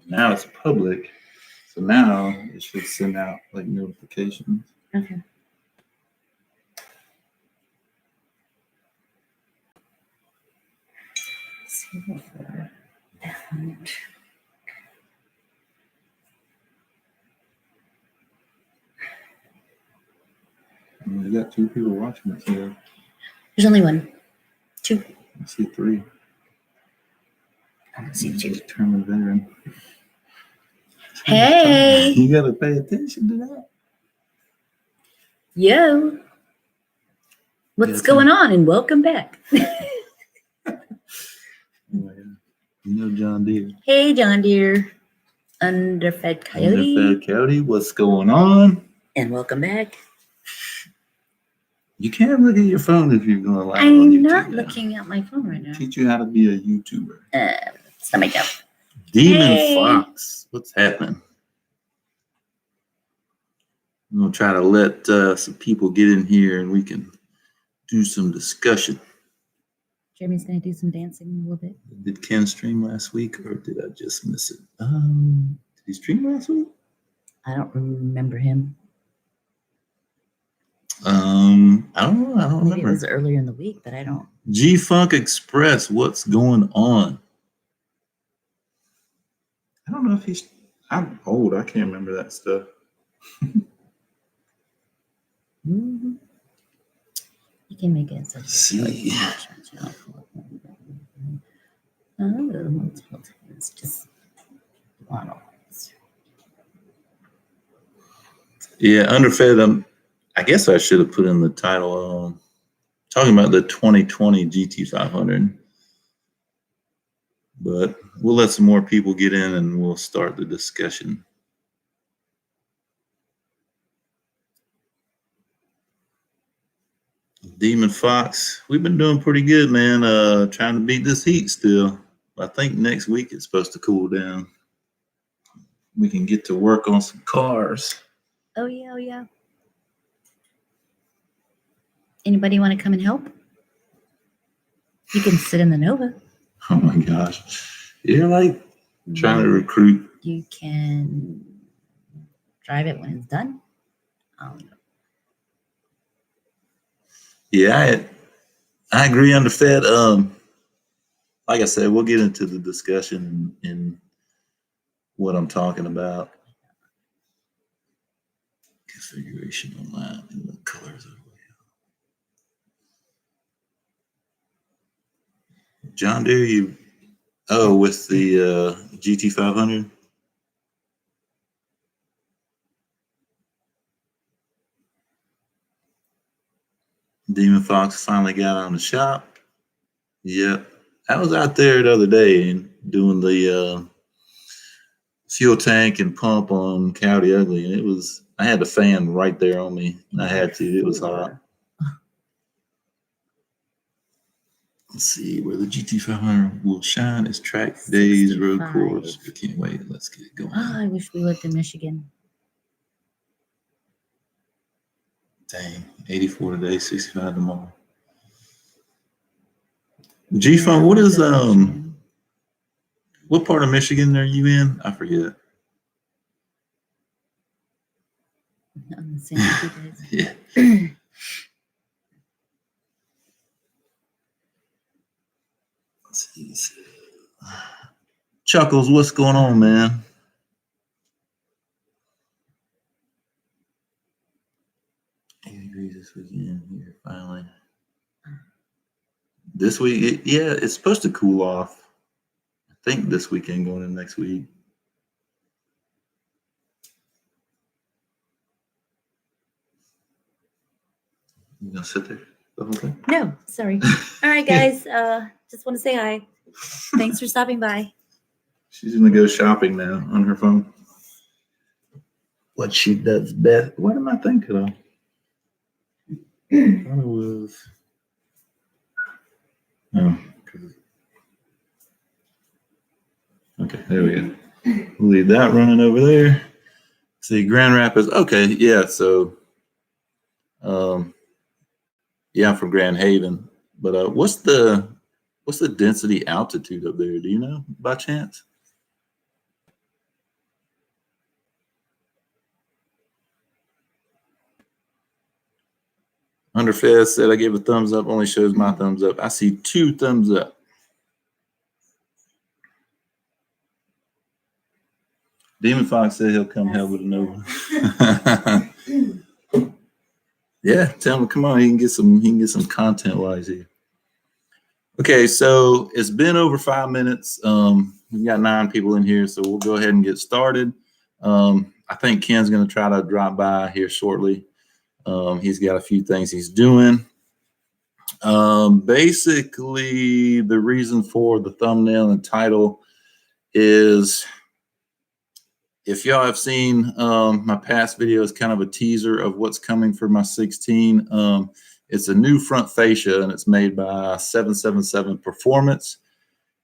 Now it's public, so now it should send out like notifications. Okay. See what for that. We got 2 people watching it here. There's only one. 2. I see 3. I see 2. Determined veteran. Hey. You gotta pay attention to that. Yo. What's going on? And welcome back. You know John Deere. Hey, John Deere. Underfed Coyote. Underfed Coyote, what's going on? And welcome back. You can't look at your phone if you're going to live on I'm YouTube not now. looking at my phone right now. Teach you how to be a YouTuber. Stomach up. Demon Fox, what's happening? I'm going to try to let some people get in here and we can do some discussion. Jeremy's going to do some dancing a little bit. Did Ken stream last week or did I just miss it? Did he stream last week? I don't remember him. I don't know. I don't Maybe remember. it was earlier in the week, but I don't. G-Funk Express, what's going on? I don't know if he's... I'm old. I can't remember that stuff. Mm-hmm. You can make it. So See. It's just one. Yeah, underfed. I guess I should have put in the title. Talking about the 2020 GT500, but we'll let some more people get in and we'll start the discussion. Demon Fox, we've been doing pretty good, man. Trying to beat this heat still. I think next week it's supposed to cool down. We can get to work on some cars. Oh yeah, oh yeah. Anybody want to come and help? You can sit in the Nova. Oh my gosh. You're like trying to recruit. You can drive it when it's done. Yeah, I agree, underfed. Like I said, we'll get into the discussion in what I'm talking about. Configuration online and the colors of it. John Deere, with the GT500. Demon Fox finally got on the shop. Yep. I was out there the other day and doing the fuel tank and pump on Coyote Ugly, and I had the fan right there on me. I had to. It was hot. Let's see where the GT500 will shine. Its track days, road course. I can't wait. Let's get it going. Oh, I wish we lived in Michigan. Dang, 84 today, 65 tomorrow. G-Funk, what is what part of Michigan are you in? I forget. On the same as you guys. Yeah. Let's see. Chuckles, what's going on, man? Degrees this weekend here, finally. This week, it's supposed to cool off. I think this weekend going into next week. You gonna sit there the whole thing? No, sorry. All right, guys. Just want to say hi. Thanks for stopping by. She's gonna go shopping now on her phone. What she does best. What am I thinking of? I thought it was. Oh. Okay, there we go. We'll leave that running over there. See, Grand Rapids. Okay, yeah. So, I'm from Grand Haven. But what's the What's the density altitude up there? Do you know by chance? Underfed said I gave a thumbs up, only shows my thumbs up. I see 2 thumbs up. Demon Fox said he'll come help with a Nova. Yeah, tell him to come on. He can get some content wise here. Okay, so it's been over 5 minutes. We've got 9 people in here, so we'll go ahead and get started. I think Ken's going to try to drop by here shortly. He's got a few things he's doing. Basically, the reason for the thumbnail and title is, if y'all have seen my past videos, kind of a teaser of what's coming for my 16. It's a new front fascia, and it's made by 777 Performance.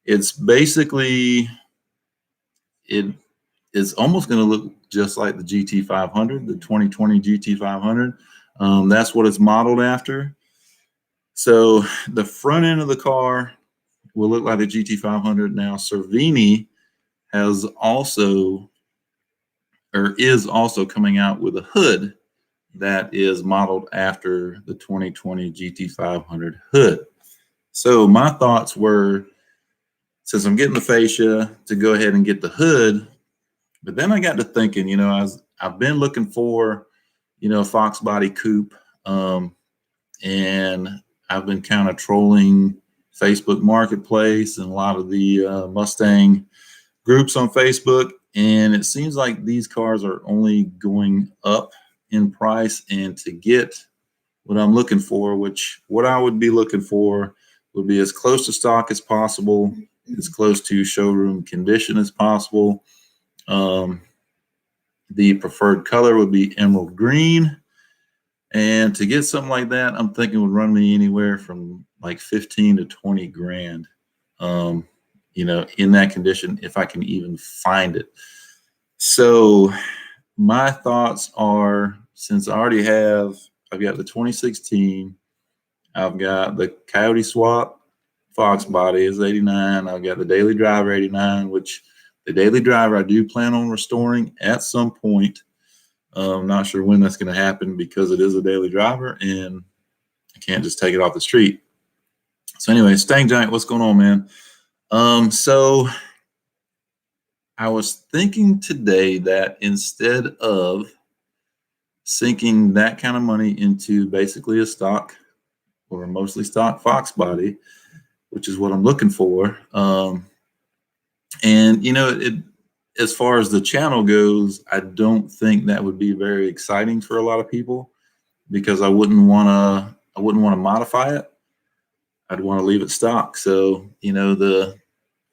It's basically, it is almost going to look just like the GT500, the 2020 GT500. That's what it's modeled after. So the front end of the car will look like the GT500. Now, Cervini has also, or is also coming out with a hood that is modeled after the 2020 GT500 hood. So my thoughts were, since I'm getting the fascia, to go ahead and get the hood. But then I got to thinking, you know, I've been looking for, you know, a Fox body coupe, and I've been kind of trolling Facebook Marketplace and a lot of the Mustang groups on Facebook, and it seems like these cars are only going up in price. And to get what I'm looking for, which what I would be looking for would be as close to stock as possible, as close to showroom condition as possible. The preferred color would be emerald green. And to get something like that, I'm thinking would run me anywhere from like 15 to 20 grand, you know, in that condition, if I can even find it. So my thoughts are, since I already have, I've got the 2016, I've got the Coyote Swap Fox body is 89. I've got the Daily Driver 89, which the Daily Driver I do plan on restoring at some point. I'm not sure when that's going to happen because it is a Daily Driver and I can't just take it off the street. So anyway, Stang Giant, what's going on, man? So I was thinking today that instead of sinking that kind of money into basically a stock or a mostly stock Fox body, which is what I'm looking for, and you know, as far as the channel goes, I don't think that would be very exciting for a lot of people because I wouldn't want to modify it. I'd want to leave it stock. So, you know,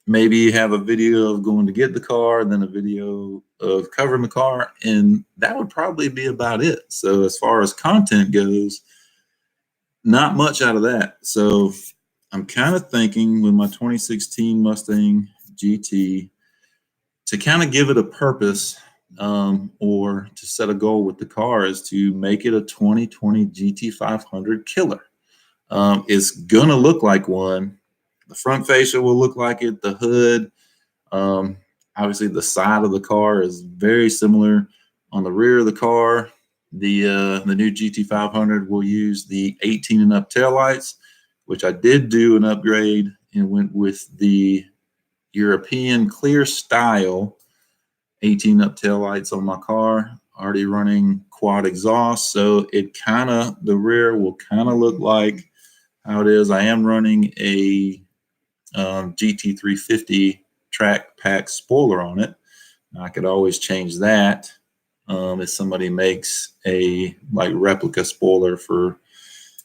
maybe you have a video of going to get the car, then a video of covering the car, and that would probably be about it. So as far as content goes, not much out of that. So I'm kind of thinking with my 2016 Mustang GT to kind of give it a purpose, or to set a goal with the car, is to make it a 2020 GT500 killer. It's gonna look like one. The front fascia will look like it. The hood, obviously, the side of the car is very similar. On the rear of the car, the new GT500 will use the 18 and up taillights, which I did do an upgrade and went with the European clear style 18 up taillights on my car, already running quad exhaust. So it the rear will kind of look like how it is. I am running a GT350 track pack spoiler on it. I could always change that if somebody makes a like replica spoiler for,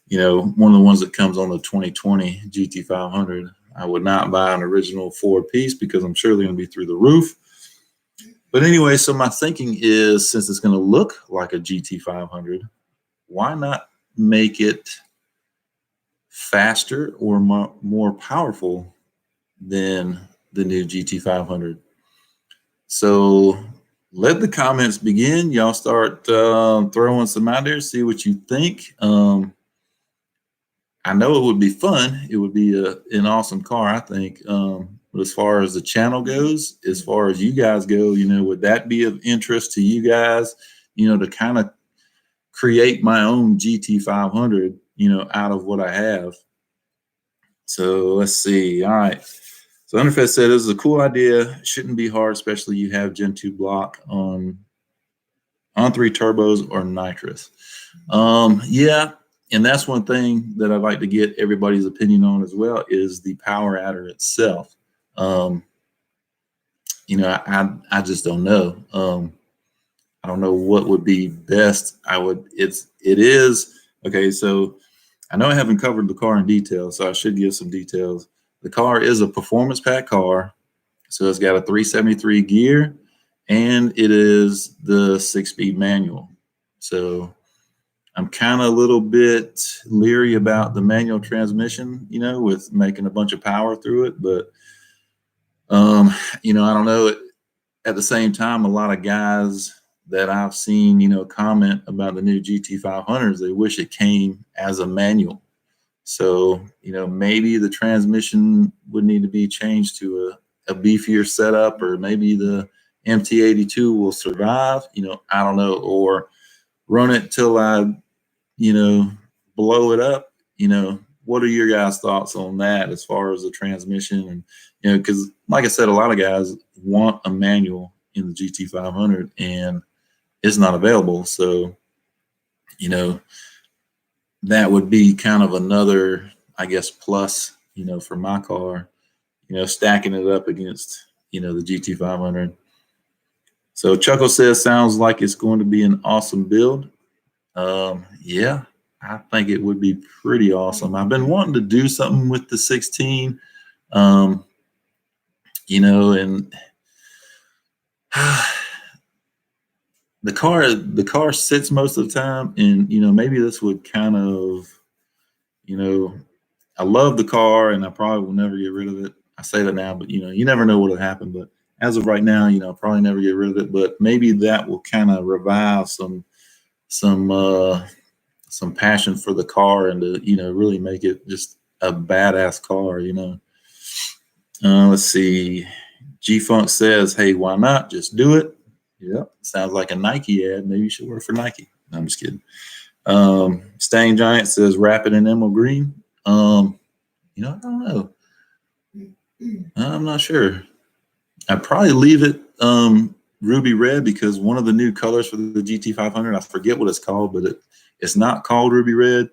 you know, one of the ones that comes on the 2020 GT500. I would not buy an original Ford piece because I'm surely going to be through the roof. But anyway, so my thinking is, since it's going to look like a GT500, why not make it faster or more powerful than the new GT500? So let the comments begin. Y'all start throwing some out there, see what you think. I know it would be fun. It would be an awesome car, I think. But as far as the channel goes, as far as you guys go, would that be of interest to you guys, to kind of create my own GT500, out of what I have? So let's see. All right. So Underfed said this is a cool idea. Shouldn't be hard, especially you have Gen 2 block on 3 turbos or nitrous. Yeah, and that's one thing that I'd like to get everybody's opinion on as well is the power adder itself. I just don't know. I don't know what would be best. It is okay. So I know I haven't covered the car in detail, so I should give some details. The car is a performance pack car, so it's got a 373 gear, and it is the 6-speed manual. So I'm kind of a little bit leery about the manual transmission, with making a bunch of power through it. But, I don't know. At the same time, a lot of guys that I've seen, comment about the new GT500s, they wish it came as a manual. So, maybe the transmission would need to be changed to a beefier setup, or maybe the MT82 will survive, I don't know, or run it till I blow it up. What are your guys' thoughts on that as far as the transmission? And, because like I said, a lot of guys want a manual in the GT500 and it's not available. So, that would be kind of another, I guess, plus, for my car, stacking it up against, the GT500. So Chuckle says, sounds like it's going to be an awesome build. Yeah, I think it would be pretty awesome. I've been wanting to do something with the 16, and the car sits most of the time, and maybe this would kind of, I love the car, and I probably will never get rid of it. I say that now, but you never know what will happen. But as of right now, I'll probably never get rid of it. But maybe that will kind of revive some passion for the car, and to really make it just a badass car. Let's see. G Funk says, hey, why not just do it? Yep, sounds like a Nike ad. Maybe you should work for Nike. No, I'm just kidding. Stang Giant says rapid and emerald green. I don't know. I'm not sure. I'd probably leave it ruby red, because one of the new colors for the GT500, I forget what it's called, but it's not called ruby red,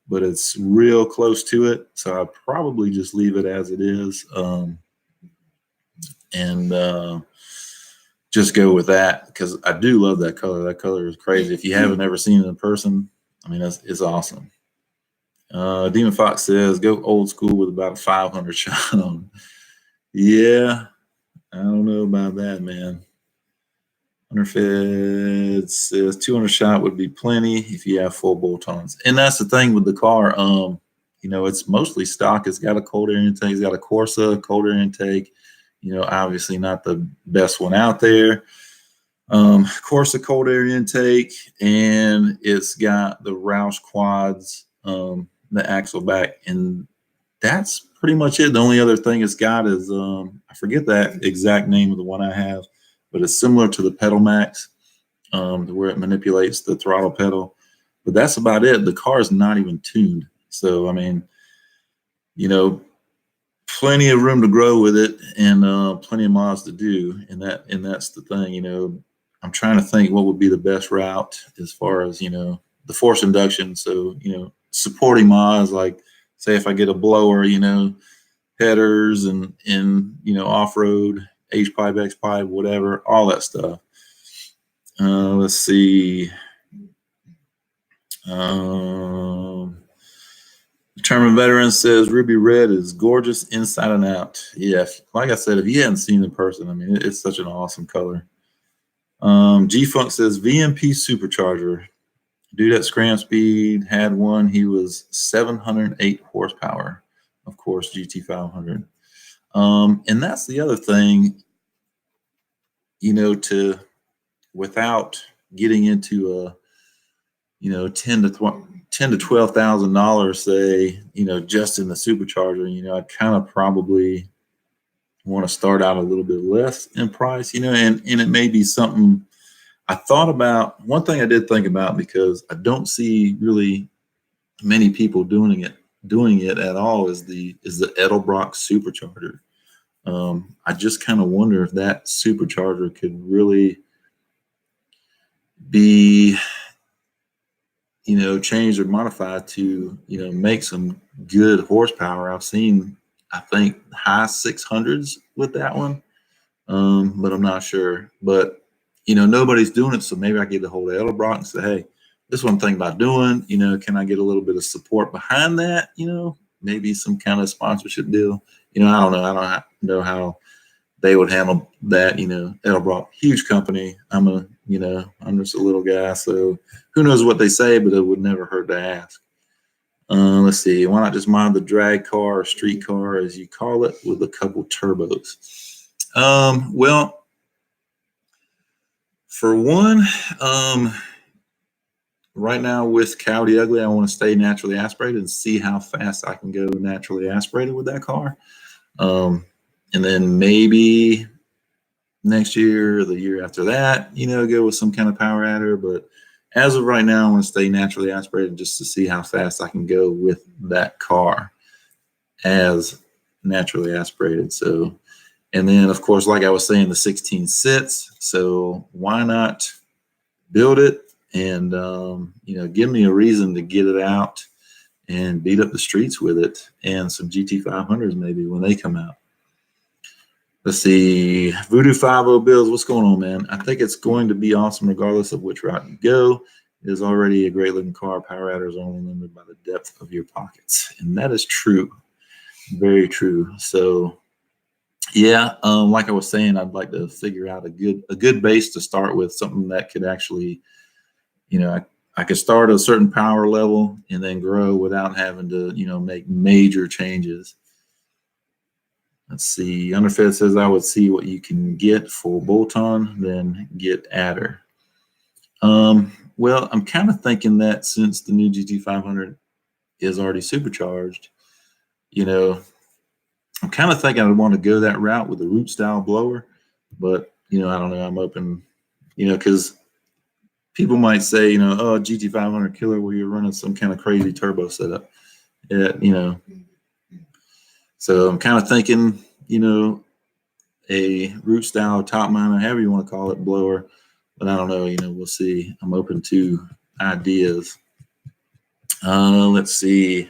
but it's real close to it. So I'd probably just leave it as it is, and just go with that, because I do love that color. That color is crazy. If you haven't ever seen it in person, I mean, it's awesome. Demon Fox says, go old school with about a 500 shot on. Yeah, I don't know about that, man. Underfed says 200 shot would be plenty if you have full bolt-ons. And that's the thing with the car. It's mostly stock. It's got a cold air intake. It's got a Corsa cold air intake. Obviously not the best one out there. Corsa cold air intake, and it's got the Roush quads, the axle back, and that's pretty much it. The only other thing it's got is I forget that exact name of the one I have, but it's similar to the Pedal Max, where it manipulates the throttle pedal. But that's about it. The car is not even tuned. So, I mean, plenty of room to grow with it, and plenty of mods to do. And that's the thing. I'm trying to think what would be the best route as far as, the force induction. So, supporting mods, like say if I get a blower, headers and off-road, H-pipe, X-pipe, whatever, all that stuff. Let's see. Determined Veteran says Ruby Red is gorgeous inside and out. Yeah, like I said, if you hadn't seen it in person, I mean, it's such an awesome color. G Funk says VMP supercharger. Dude at Scram Speed had one. He was 708 horsepower. Of course, GT500. And that's the other thing, without getting into 10 to $12,000, say, just in the supercharger, I'd kind of probably want to start out a little bit less in price, and it may be something I thought about. One thing I did think about, because I don't see really many people doing it at all, is the Edelbrock supercharger. I just kind of wonder if that supercharger could really be, changed or modified to, make some good horsepower. I've seen, I think, high 600s with that one, but I'm not sure. But, nobody's doing it, so maybe I get a hold of Edelbrock and say, hey, this is what I'm thinking about doing. Can I get a little bit of support behind that? Maybe some kind of sponsorship deal. I don't know. I don't know how they would handle that. Edelbrock, huge company. I'm just a little guy, so who knows what they say, but it would never hurt to ask. Let's see. Why not just mod the drag car or street car, as you call it, with a couple turbos? Well, for one, right now with Coyote Ugly, I want to stay naturally aspirated and see how fast I can go naturally aspirated with that car. And then maybe next year or the year after that, go with some kind of power adder. But as of right now, I want to stay naturally aspirated just to see how fast I can go with that car as naturally aspirated. So, and then of course, like I was saying, the 16 sits. So why not build it and, give me a reason to get it out and beat up the streets with it, and some GT500s maybe when they come out. Let's see. Voodoo 50 Bills, what's going on, man? I think it's going to be awesome regardless of which route you go. It is already a great looking car. Power adders are only limited by the depth of your pockets. And that is true. Very true. So yeah, like I was saying, I'd like to figure out a good base to start with, something that could actually, I could start at a certain power level and then grow without having to, make major changes. Let's see. Underfed says, I would see what you can get for bolt-on, then get adder. Well, I'm kind of thinking that since the new GT500 is already supercharged, I'm kind of thinking I want to go that route with the root style blower. But, I don't know. I'm open, because people might say, oh, GT500 killer, where you're running some kind of crazy turbo setup. Yeah, So I'm kind of thinking, a root style top miner, however you want to call it, blower. But I don't know, we'll see. I'm open to ideas. Let's see.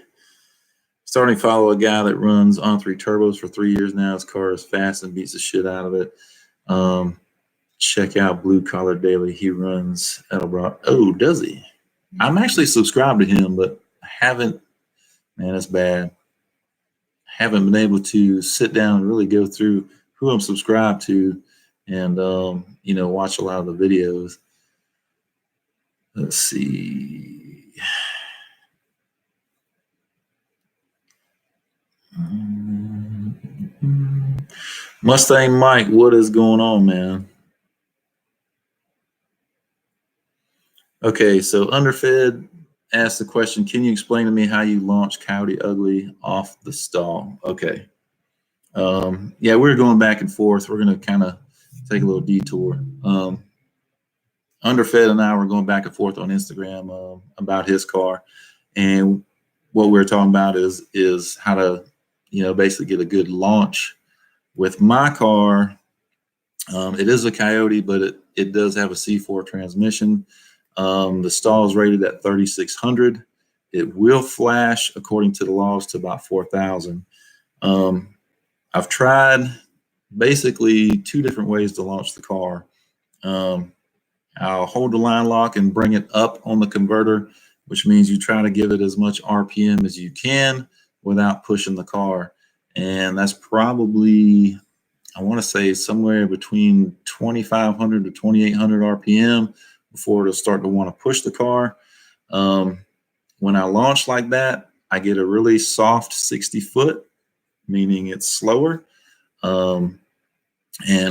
Starting to follow a guy that runs on 3 turbos for 3 years now. His car is fast and beats the shit out of it. Check out Blue Collar Daily. He runs Edelbrock. Oh, does he? I'm actually subscribed to him, but I haven't. Man, that's bad. Haven't been able to sit down and really go through who I'm subscribed to and, watch a lot of the videos. Let's see. Mustang Mike, what is going on, man? Okay, so Underfed asked the question, can you explain to me how you launch Coyote Ugly off the stall? Okay. Yeah, we're going back and forth. We're going to kind of take a little detour. Underfed and I were going back and forth on Instagram about his car. And what we're talking about is how to, basically get a good launch with my car. It is a Coyote, but it does have a C4 transmission. The stall is rated at 3,600. It will flash, according to the laws, to about 4,000. I've tried basically 2 different ways to launch the car. I'll hold the line lock and bring it up on the converter, which means you try to give it as much RPM as you can without pushing the car. And that's probably, I want to say, somewhere between 2,500 to 2,800 RPM before it'll start to want to push the car. When I launch like that, I get a really soft 60 foot, meaning it's slower. And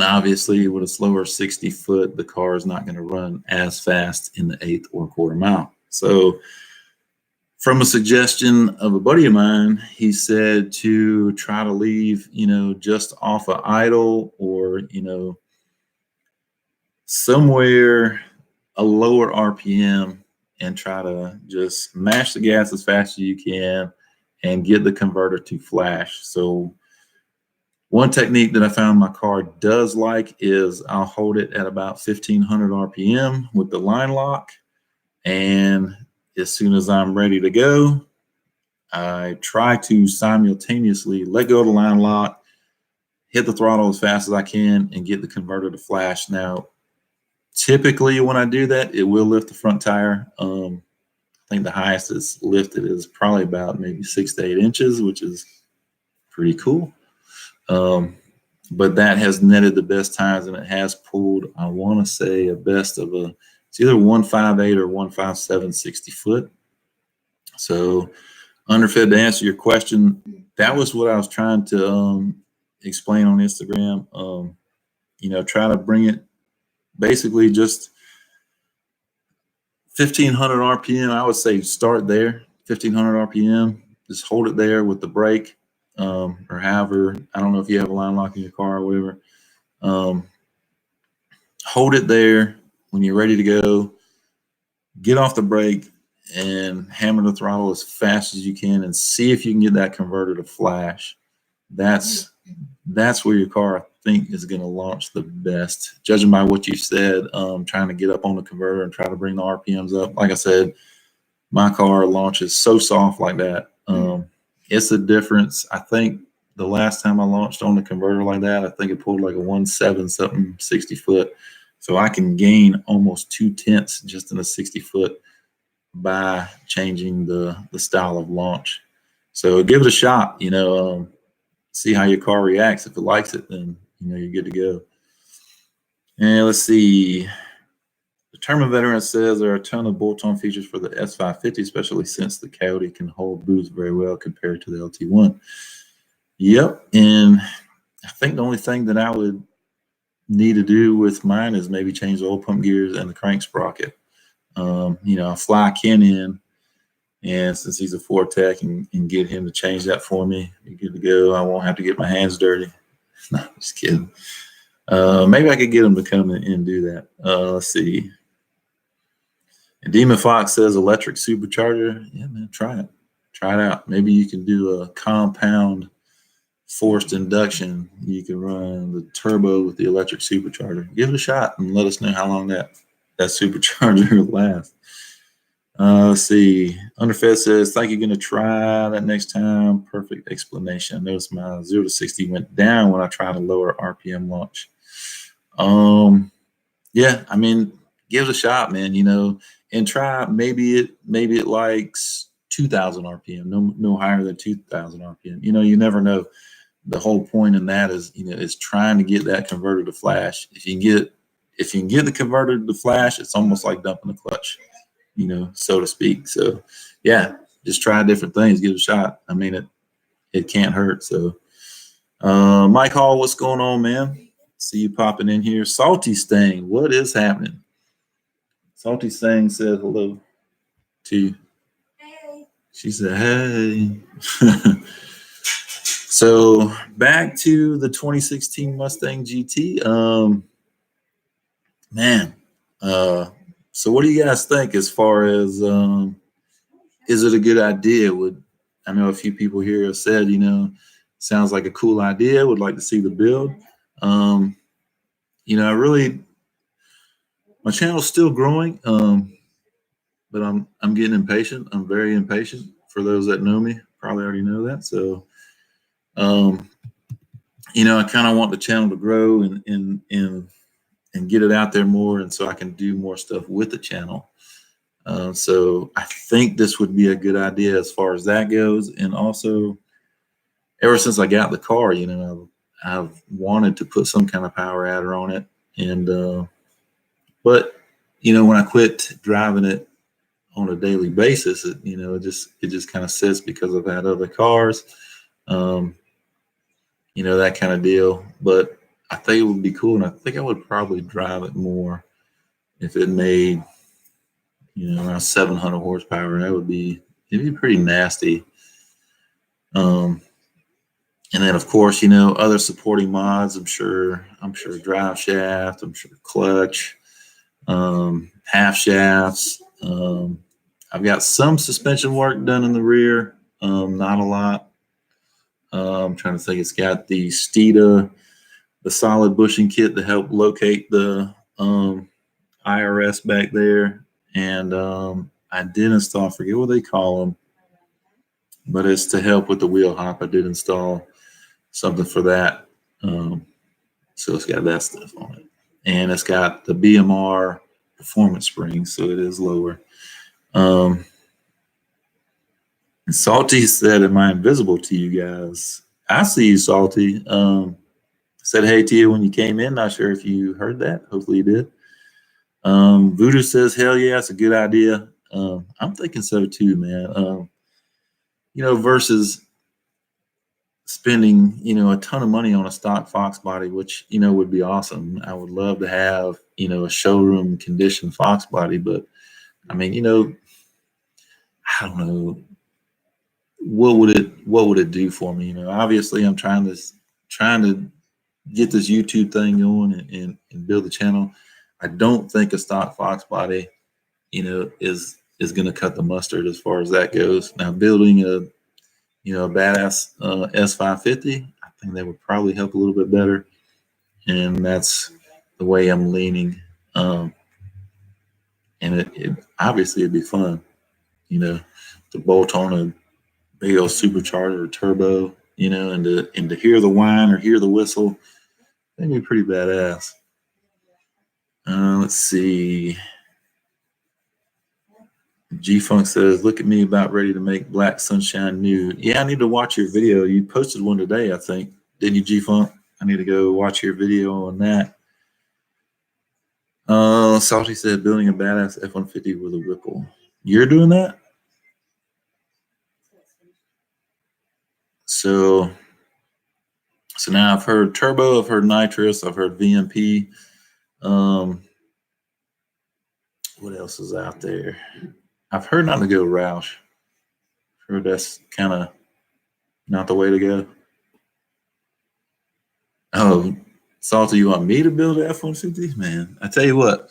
obviously with a slower 60 foot, the car is not going to run as fast in the 1/8 or 1/4 mile. So from a suggestion of a buddy of mine, he said to try to leave, just off of idle or, somewhere a lower RPM and try to just mash the gas as fast as you can and get the converter to flash. So one technique that I found my car does like is I'll hold it at about 1500 RPM with the line lock. And as soon as I'm ready to go, I try to simultaneously let go of the line lock, hit the throttle as fast as I can, and get the converter to flash. Now, typically when I do that, it will lift the front tire. I think the highest it's lifted is probably about maybe 6 to 8 inches, which is pretty cool. But that has netted the best times, and it has pulled, I want to say, a best of it's either 158 or 157 60 foot. So underfed, to answer your question, that was what I was trying to explain on Instagram. Try to bring it basically just 1500 RPM. I would say start there, 1500 RPM. Just hold it there with the brake, or however. I don't know if you have a line lock in your car or whatever. Hold it there when you're ready to go. Get off the brake and hammer the throttle as fast as you can, and see if you can get that converter to flash. That's where your car, I think, is going to launch the best, judging by what you said. Trying to get up on the converter and try to bring the RPMs up. Like I said, my car launches so soft like that. It's a difference. I think the last time I launched on the converter like that, I think it pulled like a 1.7 something 60 foot. So I can gain almost 2/10 just in a 60 foot by changing the style of launch. So give it a shot, see how your car reacts. If it likes it, then, you're good to go. And let's see. The Terminal Veteran says there are a ton of bolt-on features for the S550, especially since the Coyote can hold boost very well compared to the LT1. Yep. And I think the only thing that I would need to do with mine is maybe change the oil pump gears and the crank sprocket. I'll fly Ken in, and since he's a Ford tech, and get him to change that for me, be good to go. I won't have to get my hands dirty. No, just kidding. Maybe I could get him to come in and do that. Let's see. And Demon Fox says electric supercharger. Yeah, man, try it. Try it out. Maybe you can do a compound forced induction. You can run the turbo with the electric supercharger. Give it a shot and let us know how long that supercharger lasts. Let's see. Underfed says, think you're going to try that next time. Perfect explanation. I noticed my 0 to 60 went down when I tried a lower RPM launch. Yeah, I mean, give it a shot, man, and try, maybe it likes 2000 RPM, no higher than 2000 RPM. You never know. The whole point in that is trying to get that converter to flash. If you can get the converter to flash, it's almost like dumping the clutch, so to speak. So yeah, just try different things, give it a shot. I mean, it can't hurt. So Mike Hall, what's going on, man? See you popping in here. Salty Stain, what is happening? Salty Stain said hello to you. Hey. She said, hey. So back to the 2016 Mustang GT. Man, so what do you guys think as far as is it a good idea? I know a few people here have said, sounds like a cool idea, would like to see the build. My channel's still growing, but I'm getting impatient. I'm very impatient. For those that know me, probably already know that. So I kind of want the channel to grow and get it out there more, and so I can do more stuff with the channel. So I think this would be a good idea as far as that goes. And also, ever since I got the car, I've wanted to put some kind of power adder on it. And but when I quit driving it on a daily basis, it just kind of sits because I've had other cars, that kind of deal. But I think it would be cool, and I think I would probably drive it more if it made around 700 horsepower. It'd be pretty nasty. And then of course, other supporting mods. I'm sure drive shaft. I'm sure clutch, half shafts. I've got some suspension work done in the rear. Not a lot. I'm trying to think. It's got the Steeda, the solid bushing kit to help locate the IRS back there, and I did install. I forget what they call them, but it's to help with the wheel hop. I did install something for that. So it's got that stuff on it, and it's got the BMR performance spring, so it is lower. And Salty said, "Am I invisible to you guys?" I see you, Salty. Said hey to you when you came in. Not sure if you heard that. Hopefully you did. Voodoo says, "Hell yeah, it's a good idea." I'm thinking so too, man. Versus spending, a ton of money on a stock Fox body, which, would be awesome. I would love to have, a showroom conditioned Fox body, but I mean, I don't know, what would it do for me? Obviously I'm trying to get this YouTube thing going and build the channel. I don't think a stock Fox body, is going to cut the mustard as far as that goes. Now building a badass S550, I think that would probably help a little bit better, and that's the way I'm leaning. And it obviously it'd be fun, to bolt on a big old supercharger or turbo, and to hear the whine or hear the whistle. That'd be pretty badass. Let's see. G Funk says, "Look at me, about ready to make Black Sunshine new." Yeah, I need to watch your video. You posted one today, I think. Didn't you, G Funk? I need to go watch your video on that. Salty said, "Building a badass F-150 with a Whipple." You're doing that? So now I've heard turbo, I've heard nitrous, I've heard VMP. What else is out there? I've heard not to go Roush. Heard that's kind of not the way to go. Oh, Salty, you want me to build an F-150? Man, I tell you what,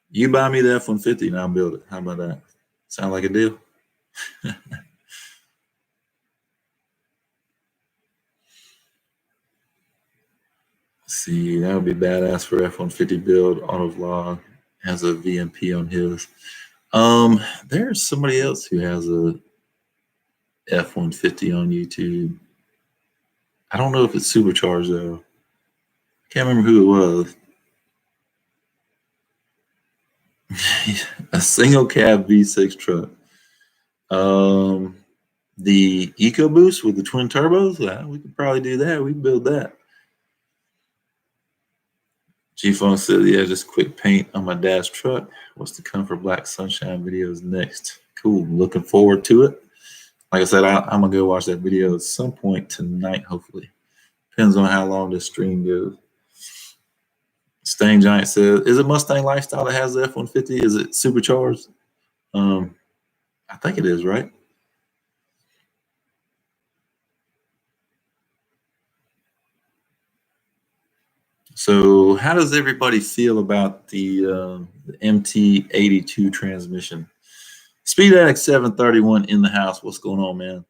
you buy me the F-150 and I'll build it. How about that? Sound like a deal? See, that would be badass for F-150 build. Auto vlog has a VMP on his. There's somebody else who has a F-150 on YouTube. I don't know if it's supercharged though. Can't remember who it was. A single cab V6 truck. The EcoBoost with the twin turbos. We could probably do that. We could build that. G-Funk said, "Yeah, just quick paint on my dad's truck. What's to come for Black Sunshine videos next?" Cool. Looking forward to it. Like I said, I'm going to go watch that video at some point tonight, hopefully. Depends on how long this stream goes. Stain Giant says, "Is it Mustang Lifestyle that has the F-150? Is it supercharged?" I think it is, right? So how does everybody feel about the MT82 transmission? Speed Addict 731 in the house. What's going on, man?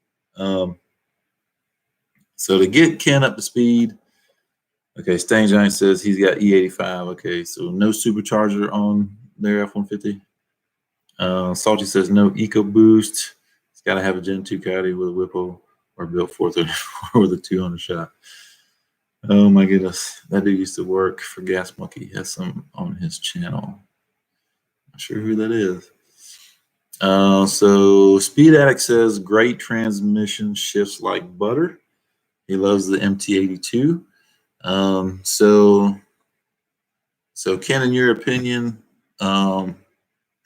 So to get Ken up to speed, okay, Stain Giant says he's got E85. Okay, so no supercharger on their F-150. Salty says no EcoBoost. It's got to have a Gen 2 Caddy with a Whipple or built 434 with a 200 shot. Oh my goodness, that dude used to work for Gas Monkey. He has some on his channel. Not sure who that is. So Speed Addict says great transmission, shifts like butter. He loves the MT82. So Ken, in your opinion,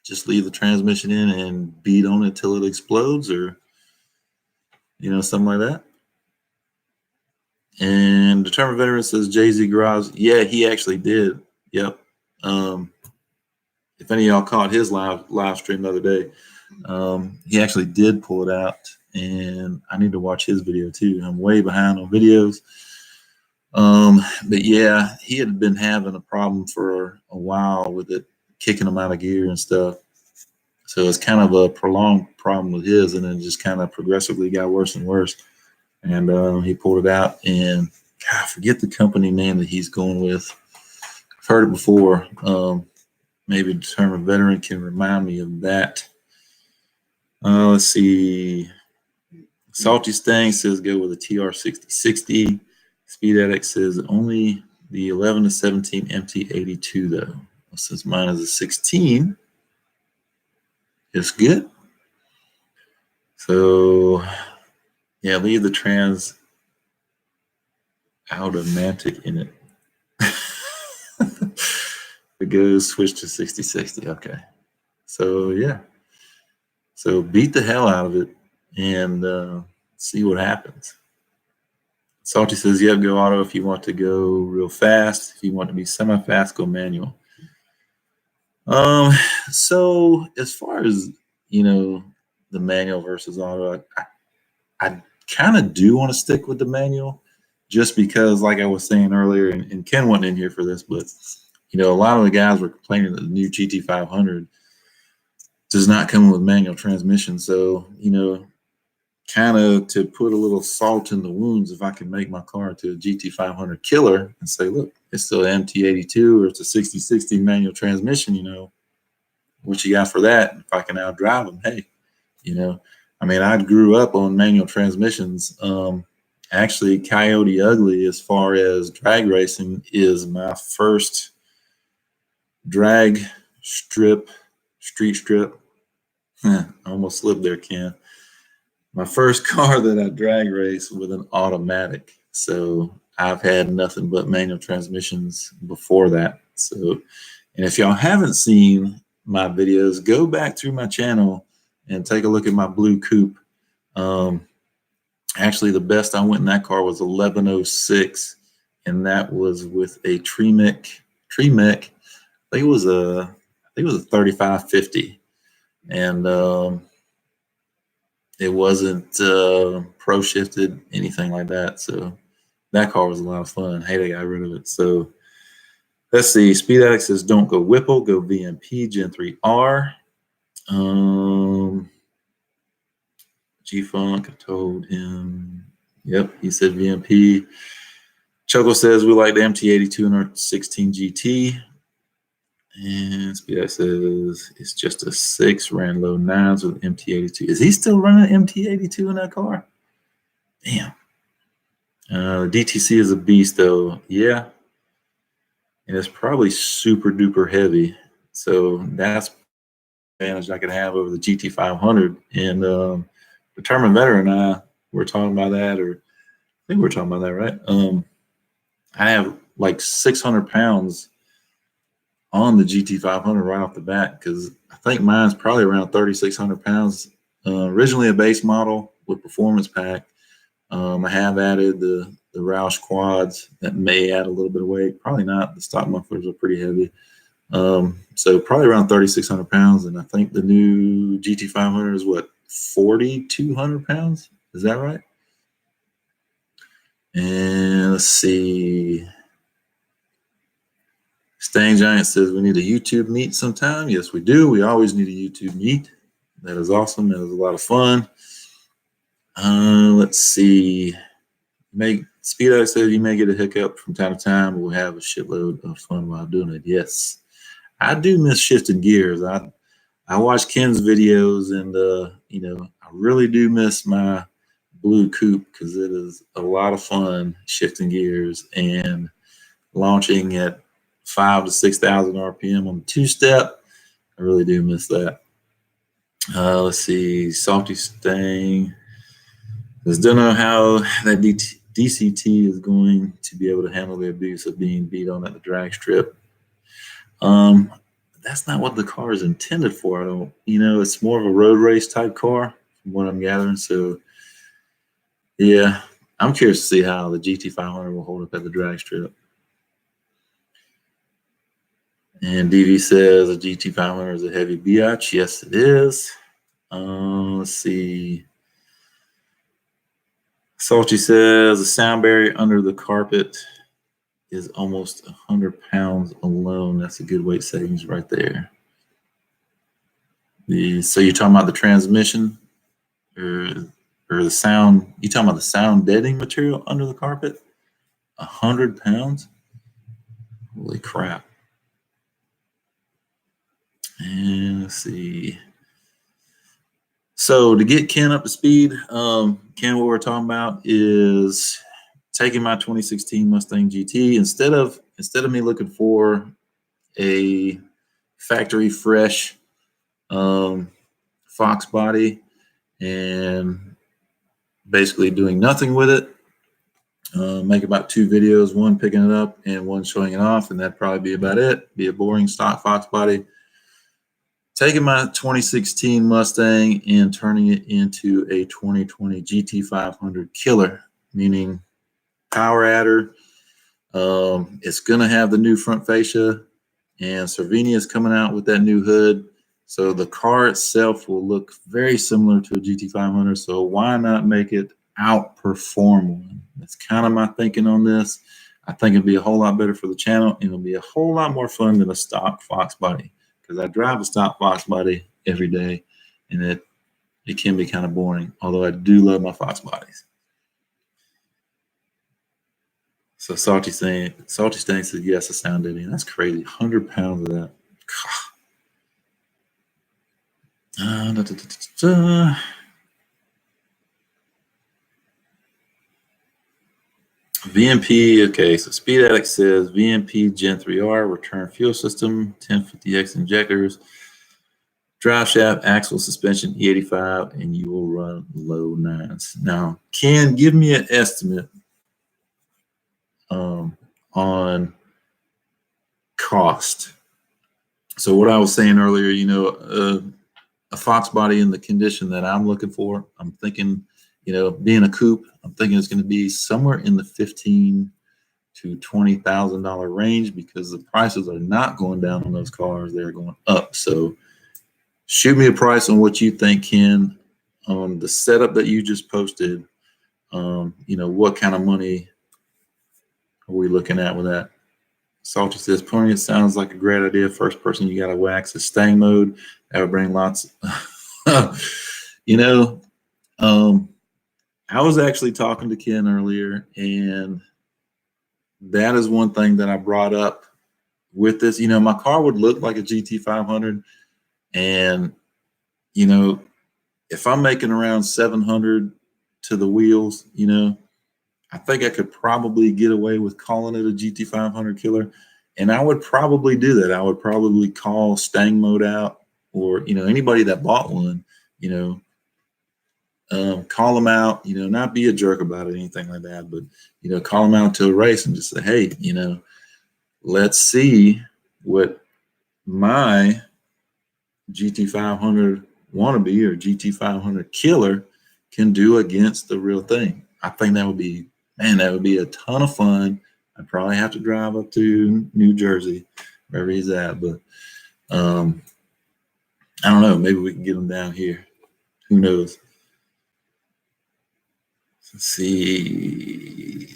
just leave the transmission in and beat on it till it explodes, or something like that? And Determined Veteran says Jay-Z Garage. Yeah, he actually did. Yep. if any of y'all caught his live stream the other day, he actually did pull it out, and I need to watch his video too. I'm way behind on videos. But yeah, he had been having a problem for a while with it kicking him out of gear and stuff. So it's kind of a prolonged problem with his, and then just kind of progressively got worse and worse. And he pulled it out, and God, I forget the company name that he's going with. I've heard it before. Maybe Determined Veteran can remind me of that. Let's see. Salty Stang says go with a TR6060. Speed Addict says only the 11 to 17 MT82 though. Since mine is a 16, it's good. So yeah, leave the trans automatic in it. It goes switch to 6060. Okay. So yeah. So beat the hell out of it and see what happens. Salty says, yep, go auto if you want to go real fast. If you want to be semi-fast, go manual. So as far as, the manual versus auto, I kind of do want to stick with the manual just because, like I was saying earlier, and Ken wasn't in here for this, but, a lot of the guys were complaining that the new GT500 does not come with manual transmission. So, kind of to put a little salt in the wounds, if I can make my car to a GT500 killer and say, look, it's still an MT82 or it's a 6060 manual transmission, what you got for that? If I can outdrive them, hey, I grew up on manual transmissions. Actually, Coyote Ugly, as far as drag racing, is my first drag street strip. I almost slipped there, Ken. My first car that I drag raced with an automatic. So I've had nothing but manual transmissions before that. So, and if y'all haven't seen my videos, go back through my channel and take a look at my blue coupe. Actually, the best I went in that car was 1106, and that was with a Tremec. I think it was a 3550, and it wasn't pro shifted, anything like that. So that car was a lot of fun. Hey, they got rid of it. So let's see. Speed Addict says don't go Whipple, go VMP Gen 3R. G-Funk, I told him. Yep, he said VMP. Chuckle says we like the MT82 in our 16 GT. And Speed Addict says it's just a 6, ran low 9s with MT82. Is he still running MT82 in that car? Damn. DTC is a beast, though. Yeah. And it's probably super duper heavy. So that's the advantage I could have over the GT500. And Determined Veteran and I were talking about that, or I think we're talking about that, right? I have like 600 pounds on the GT500 right off the bat because I think mine's probably around 3,600 pounds. Originally a base model with performance pack. I have added the Roush quads that may add a little bit of weight. Probably not. The stock mufflers are pretty heavy. So probably around 3,600 pounds. And I think the new GT500 is what, 4,200 pounds? Is that right? And let's see. Stang Giant says we need a YouTube meet sometime. Yes, we do. We always need a YouTube meet. That is awesome. That is a lot of fun. Let's see. Speedo says you may get a hiccup from time to time, but we'll have a shitload of fun while doing it. Yes, I do miss shifting gears. I watch Ken's videos, and I really do miss my blue coupe because it is a lot of fun shifting gears and launching at 5,000 to 6,000 RPM on the two-step. I really do miss that. Let's see. Salty Stang says, don't know how that DCT is going to be able to handle the abuse of being beat on at the drag strip. That's not what the car is intended for. I don't, it's more of a road race type car from what I'm gathering. So yeah, I'm curious to see how the GT500 will hold up at the drag strip. And DV says a GT500 is a heavy biatch. Yes, it is. Let's see. Salty says the sound barrier under the carpet is almost 100 pounds alone. That's a good weight savings right there. So you're talking about the transmission or the sound? You talking about the sound deadening material under the carpet? 100 pounds? Holy crap! And let's see. So to get Ken up to speed, Ken, what we're talking about is taking my 2016 Mustang GT instead of me looking for a factory fresh Fox body and basically doing nothing with it. Make about 2 videos, one picking it up and one showing it off, and that'd probably be about it. Be a boring stock Fox body. Taking my 2016 Mustang and turning it into a 2020 GT500 killer, meaning power adder. It's going to have the new front fascia, and Cervenia is coming out with that new hood. So the car itself will look very similar to a GT500. So why not make it outperform one? That's kind of my thinking on this. I think it'd be a whole lot better for the channel, and it'll be a whole lot more fun than a stock Fox body. Because I drive a stock Fox body every day, and it can be kind of boring, although I do love my Fox bodies. So Salty Stain said yes, a sound deadening. That's crazy. 100 pounds of that. VMP, okay, so Speed Addict says VMP Gen 3R, return fuel system, 1050X injectors, drive shaft, axle, suspension, E85, and you will run low 9s. Now, Ken, give me an estimate on cost. So what I was saying earlier, you know, a Fox body in the condition that I'm looking for, I'm thinking, you know, being a coupe, I'm thinking it's going to be somewhere in the $15,000 to $20,000 range, because the prices are not going down on those cars; they're going up. So, shoot me a price on what you think, Ken, on the setup that you just posted. You know, what kind of money are we looking at with that? Salty says, "Pony, it sounds like a great idea. First person you got to wax is Stang mode. That would bring lots." You know, I was actually talking to Ken earlier, and that is one thing that I brought up with this. You know, my car would look like a GT500, and you know, if I'm making around 700 to the wheels, you know, I think I could probably get away with calling it a GT500 killer. And I would probably do that. I would probably call Stang mode out, or, you know, anybody that bought one, you know, call them out, you know, not be a jerk about it, anything like that, but, you know, call them out to a race and just say, hey, you know, let's see what my GT500 wannabe or GT500 killer can do against the real thing. I think that would be, man, that would be a ton of fun. I'd probably have to drive up to New Jersey, wherever he's at, but I don't know. Maybe we can get him down here. Who knows? Let's see.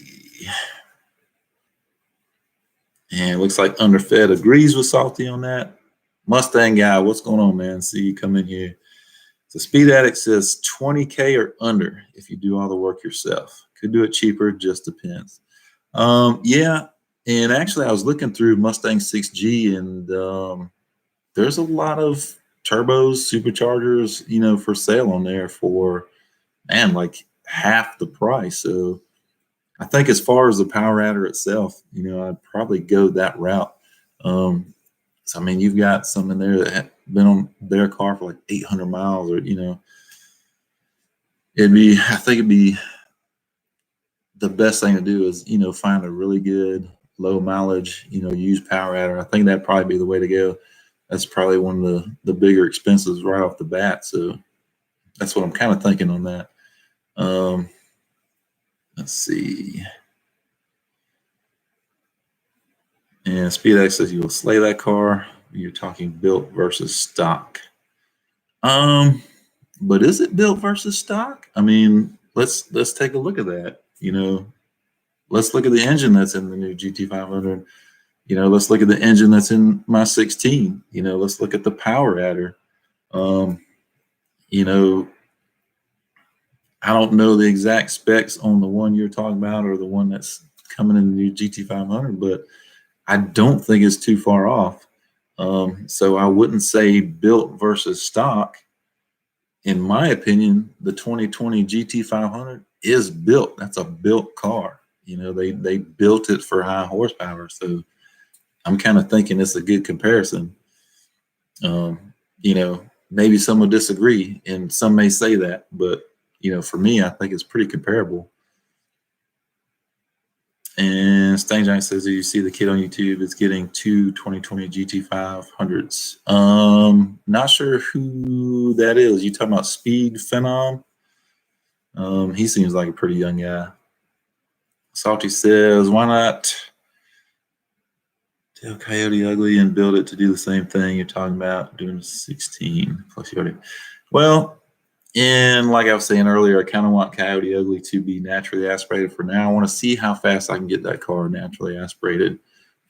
And it looks like Underfed agrees with Salty on that. Mustang guy, what's going on, man? See you come in here. So Speed Addict says 20K or under if you do all the work yourself. Could do it cheaper, just depends. Yeah, and actually I was looking through Mustang 6G, and there's a lot of turbos, superchargers, you know, for sale on there for, man, like half the price. So I think as far as the power adder itself, you know, I'd probably go that route. So I mean, you've got some in there that have been on their car for like 800 miles, or, you know, I think it'd be the best thing to do is, you know, find a really good low mileage, you know, used power adder. I think that'd probably be the way to go. That's probably one of the bigger expenses right off the bat. So that's what I'm kind of thinking on that. Let's see. And SpeedX says you will slay that car. You're talking built versus stock. But is it built versus stock? I mean, let's take a look at that. Let's look at the engine that's in the new GT500. Let's look at the engine that's in my 16. Let's look at the power adder. You know, I don't know the exact specs on the one you're talking about or the one that's coming in the new GT500, but I don't think it's too far off. So I wouldn't say built versus stock. In my opinion, the 2020 GT500 is built. That's a built car. They built it for high horsepower. So I'm kind of thinking it's a good comparison. Maybe some will disagree and some may say that, but for me, I think it's pretty comparable. And Stain Giant says, "Do you see the kid on YouTube is getting two 2020 GT500s?" Not sure who that is. You talking about Speed Phenom? He seems like a pretty young guy. Salty says, "Why not tell Coyote Ugly and build it to do the same thing you're talking about doing 16 plus Coyote?" Well, and like I was saying earlier, I kind of want Coyote Ugly to be naturally aspirated for now. I want to see how fast I can get that car naturally aspirated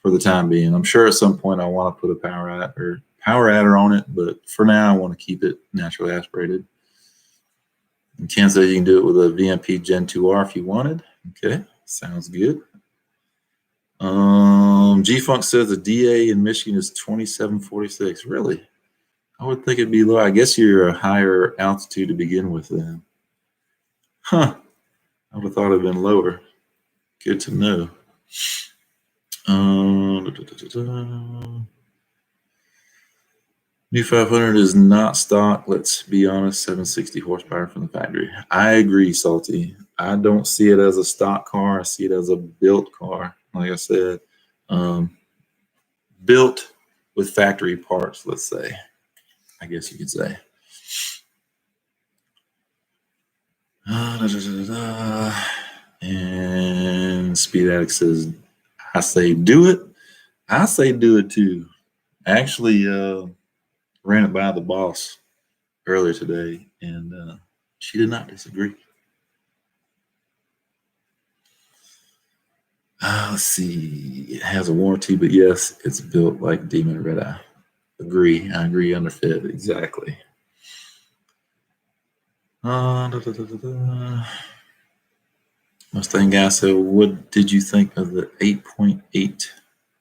for the time being. I'm sure at some point I want to put a power adder on it, but for now I want to keep it naturally aspirated. And Ken says you can do it with a VMP Gen 2R if you wanted. Okay, sounds good. G-Funk says the DA in Michigan is 2746. Really? I would think it'd be low. I guess you're a higher altitude to begin with then. Huh. I would have thought it'd been lower. Good to know. New 500 is not stock. Let's be honest, 760 horsepower from the factory. I agree, Salty. I don't see it as a stock car. I see it as a built car. Like I said, built with factory parts, let's say. I guess you could say. And Speed Addict says, "I say do it." I say do it too. I actually ran it by the boss earlier today, and she did not disagree. Let's see. It has a warranty, but yes, it's built like Demon Red Eye. Agree. I agree. Underfit. Exactly. Mustang guy said, "What did you think of the 8.8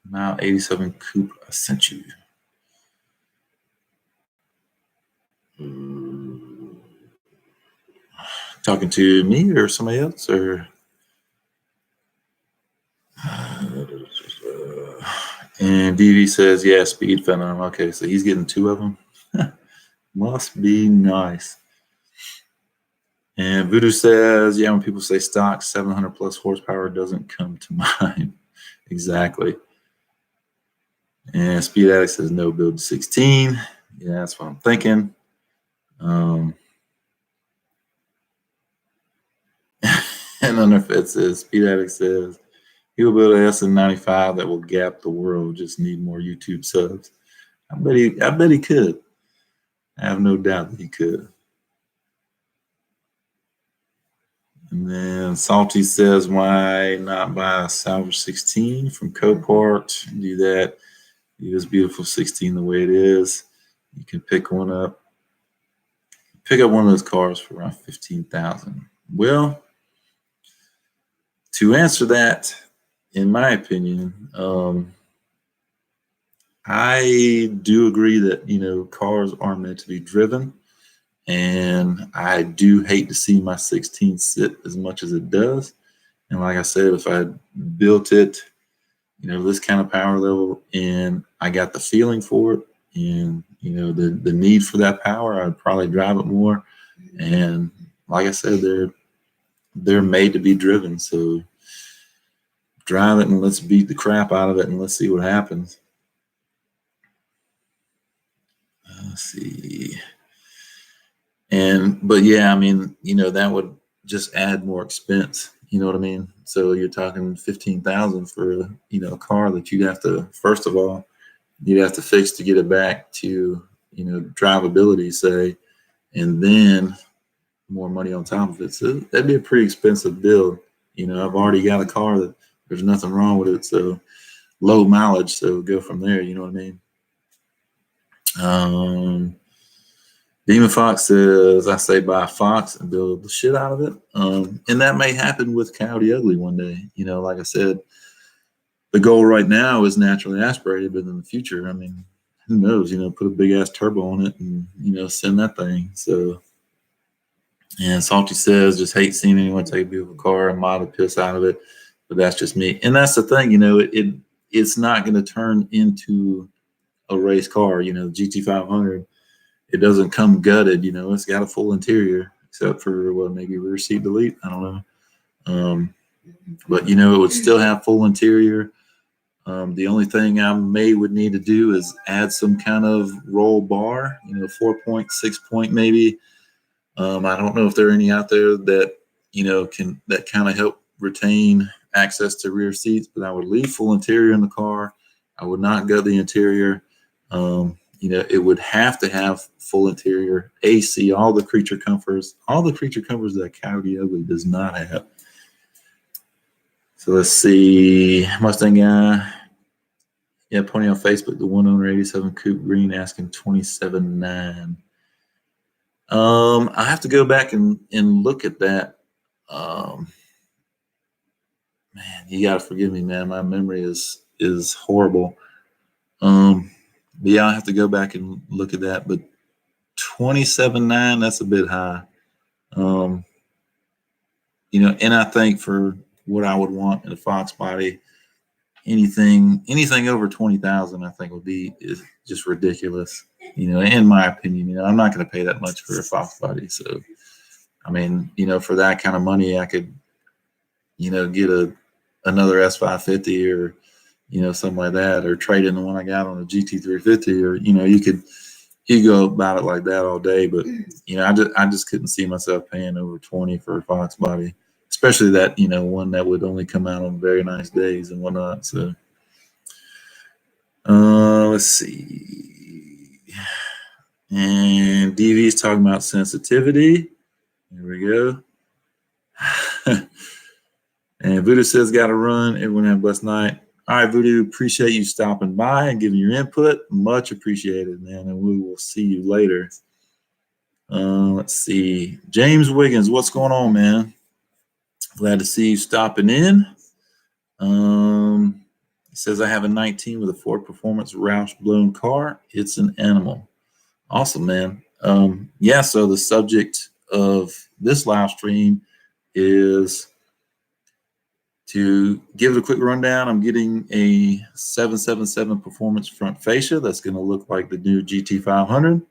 mile 87 coupe I sent you?" Talking to me or somebody else, or and DV says, "Yeah, Speed Phenom." Okay, so he's getting two of them. Must be nice. And Voodoo says, "Yeah, when people say stock 700 plus horsepower doesn't come to mind." Exactly. And Speed Addict says, "No, build 16." Yeah, that's what I'm thinking. And Underfit says, Speed Addict says, "He will build an SN95 that will gap the world. Just need more YouTube subs." I bet he could. I have no doubt that he could. And then Salty says, "Why not buy a salvage 16 from Copart? Do that. Do this beautiful 16 the way it is. You can pick one up. Pick up one of those cars for around 15,000. Well, to answer that, in my opinion, I do agree that cars are meant to be driven, and I do hate to see my 16 sit as much as it does. And like I said, if I built it, this kind of power level, and I got the feeling for it, and the need for that power, I'd probably drive it more. And like I said, they're made to be driven. So drive it and let's beat the crap out of it and let's see what happens. Let's see. But yeah, I mean, that would just add more expense. You know what I mean? So you're talking 15,000 for a car that you'd have to, first of all, you'd have to fix to get it back to drivability, say, and then more money on top of it. So that'd be a pretty expensive build. I've already got a car that there's nothing wrong with it, so low mileage. So go from there. You know what I mean? Demon Fox says, I say buy a Fox and build the shit out of it. And that may happen with Coyote Ugly one day. Like I said, the goal right now is naturally aspirated, but in the future, I mean, who knows? Put a big ass turbo on it and send that thing. So, and Salty says, just hate seeing anyone take a beautiful car and mod the piss out of it. But that's just me. And that's the thing, it's not going to turn into a race car. The GT500, it doesn't come gutted. It's got a full interior, except for maybe rear seat delete. I don't know. But it would still have full interior. The only thing I would need to do is add some kind of roll bar, 4-point, 6-point maybe. I don't know if there are any out there that that kind of help retain access to rear seats, but I would leave full interior in the car. I would not gut the interior. It would have to have full interior, AC, all the creature comforts that Coyote Ugly does not have. So let's see, Mustang guy. Yeah, pointing on Facebook, the one owner 87 Coupe Green asking 27.9. I have to go back and look at that. Man, you gotta forgive me, man. My memory is horrible. But yeah, I have to go back and look at that. But 27.9, that's a bit high. And I think for what I would want in a Fox body, anything over 20,000, I think is just ridiculous. In my opinion, I'm not going to pay that much for a Fox body. So, I mean, for that kind of money, I could, get another S550 or, something like that, or trade in the one I got on a GT350, or, you go about it like that all day. But, I just couldn't see myself paying over 20 for a Fox body, especially that, one that would only come out on very nice days and whatnot. So, let's see. And DV's talking about sensitivity. Here we go. And Voodoo says, got to run. Everyone have a blessed night. All right, Voodoo, appreciate you stopping by and giving your input. Much appreciated, man. And we will see you later. Let's see. James Wiggins, what's going on, man? Glad to see you stopping in. He says, I have a 19 with a Ford Performance Roush blown car. It's an animal. Awesome, man. Yeah, so the subject of this live stream is to give it a quick rundown. I'm getting a 777 Performance front fascia that's going to look like the new GT500.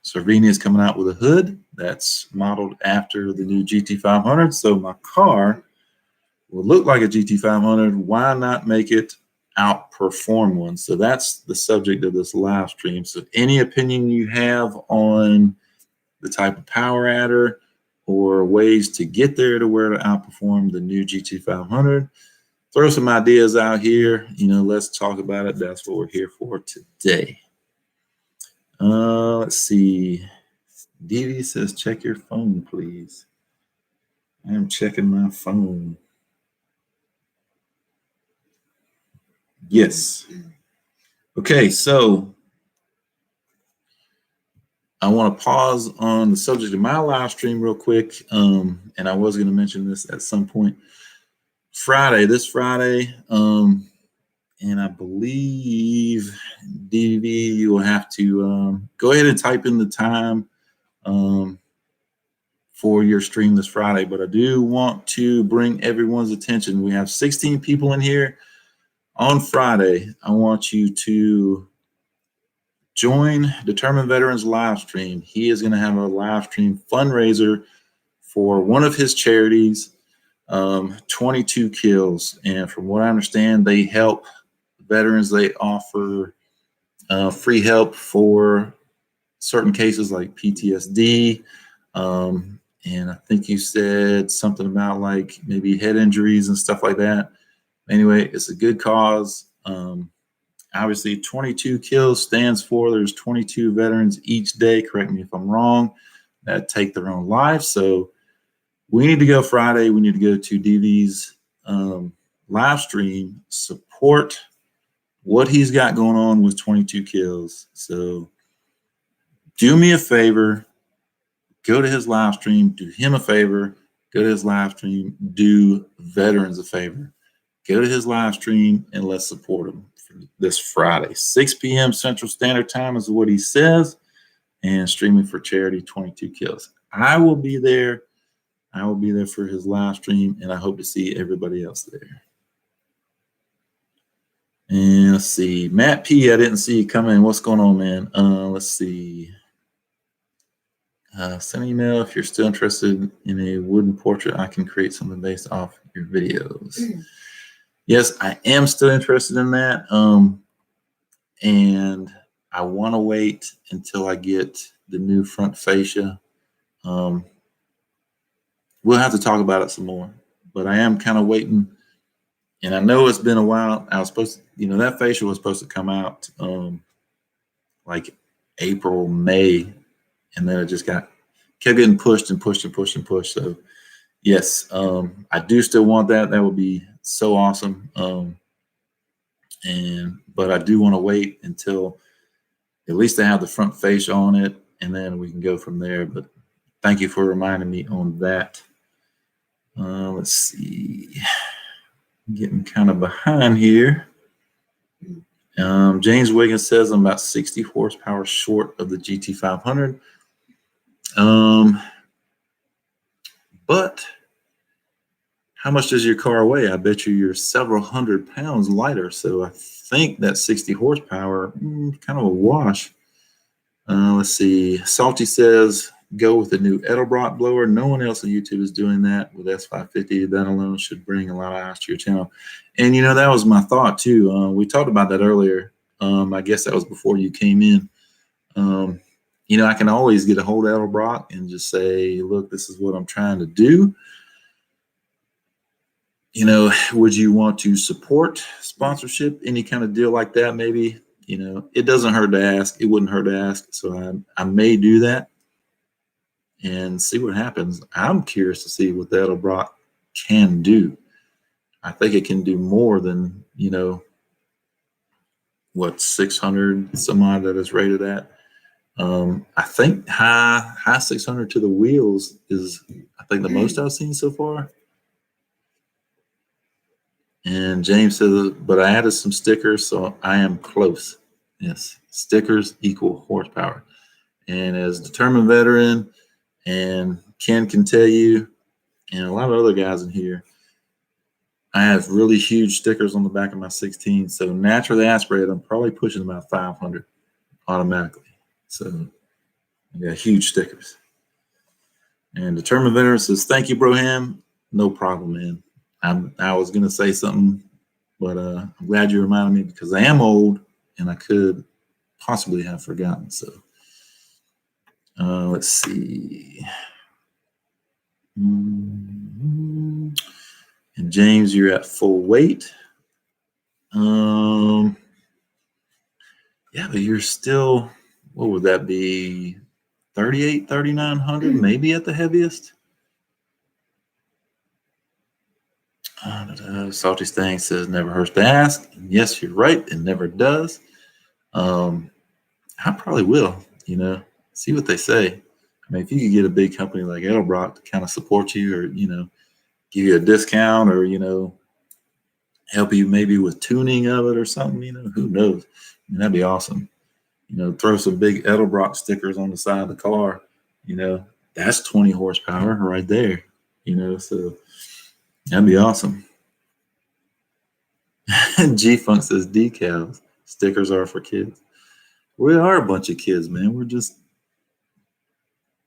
Cervini is coming out with a hood that's modeled after the new GT500. So my car will look like a GT500. Why not make it outperform one? So that's the subject of this live stream. So any opinion you have on the type of power adder or ways to get there to where to outperform the new GT500, throw some ideas out here. Let's talk about it. That's what we're here for today. Let's see. DV says, check your phone, please. I'm checking my phone. Yes. Okay, so I want to pause on the subject of my live stream real quick. And I was going to mention this at some point. This Friday, and I believe, DV, you will have to go ahead and type in the time for your stream this Friday. But I do want to bring everyone's attention. We have 16 people in here on Friday. I want you to join Determined Veterans live stream. He is going to have a live stream fundraiser for one of his charities, 22 Kills. And from what I understand, they help veterans. They offer free help for certain cases like PTSD, And I think you said something about like maybe head injuries and stuff like that. Anyway, it's a good cause. Obviously, 22 kills stands for there's 22 veterans each day. Correct me if I'm wrong, that take their own life. So we need to go Friday. We need to go to DV's live stream, support what he's got going on with 22 kills. So do me a favor, go to his live stream, do him a favor, go to his live stream, do veterans a favor. Go to his live stream and let's support him for this Friday. 6 p.m. Central Standard Time is what he says, and streaming for charity, 22 kills. I will be there. I will be there for his live stream, and I hope to see everybody else there. And let's see. Matt P., I didn't see you come in. What's going on, man? Let's see. Send an email if you're still interested in a wooden portrait. I can create something based off your videos. Yes, I am still interested in that. And I want to wait until I get the new front fascia. We'll have to talk about it some more, but I am kind of waiting. And I know it's been a while. I was supposed to, that fascia was supposed to come out like April, May, and then it just kept getting pushed and pushed and pushed and pushed. So yes, I do still want that. That would be so awesome. But I do want to wait until at least I have the front fascia on it, and then we can go from there. But thank you for reminding me on that. Let's see. I'm getting kind of behind here. James Wiggins says I'm about 60 horsepower short of the GT500. But how much does your car weigh? I bet you're several hundred pounds lighter. So I think that 60 horsepower, kind of a wash. Let's see. Salty says, go with the new Edelbrock blower. No one else on YouTube is doing that with S550. That alone should bring a lot of eyes to your channel. And, that was my thought, too. We talked about that earlier. I guess that was before you came in. I can always get a hold of Edelbrock and just say, look, this is what I'm trying to do. Would you want to support sponsorship, any kind of deal like that? Maybe, it doesn't hurt to ask. It wouldn't hurt to ask. So I may do that and see what happens. I'm curious to see what the Edelbrock can do. I think it can do more than, what 600 some odd that it's rated at. I think high 600 to the wheels is, I think, the most I've seen so far. And James says, but I added some stickers, so I am close. Yes, stickers equal horsepower. And as determined veteran, and Ken can tell you, and a lot of other guys in here, I have really huge stickers on the back of my 16. So naturally aspirated, I'm probably pushing about 500 automatically. So I got huge stickers. And determined veteran says, thank you, Broham. No problem, man. I was going to say something, but I'm glad you reminded me because I am old and I could possibly have forgotten. So let's see. And James, you're at full weight. Yeah, but you're still, what would that be? 38, 3,900, maybe at the heaviest. Salty Stang says never hurts to ask. And yes, you're right. It never does. I probably will, see what they say. I mean, if you could get a big company like Edelbrock to kind of support you or, give you a discount or, help you maybe with tuning of it or something, who knows? I mean, that'd be awesome. Throw some big Edelbrock stickers on the side of the car, that's 20 horsepower right there, so that'd be awesome. G-Funk says decals. Stickers are for kids. We are a bunch of kids, man. We're just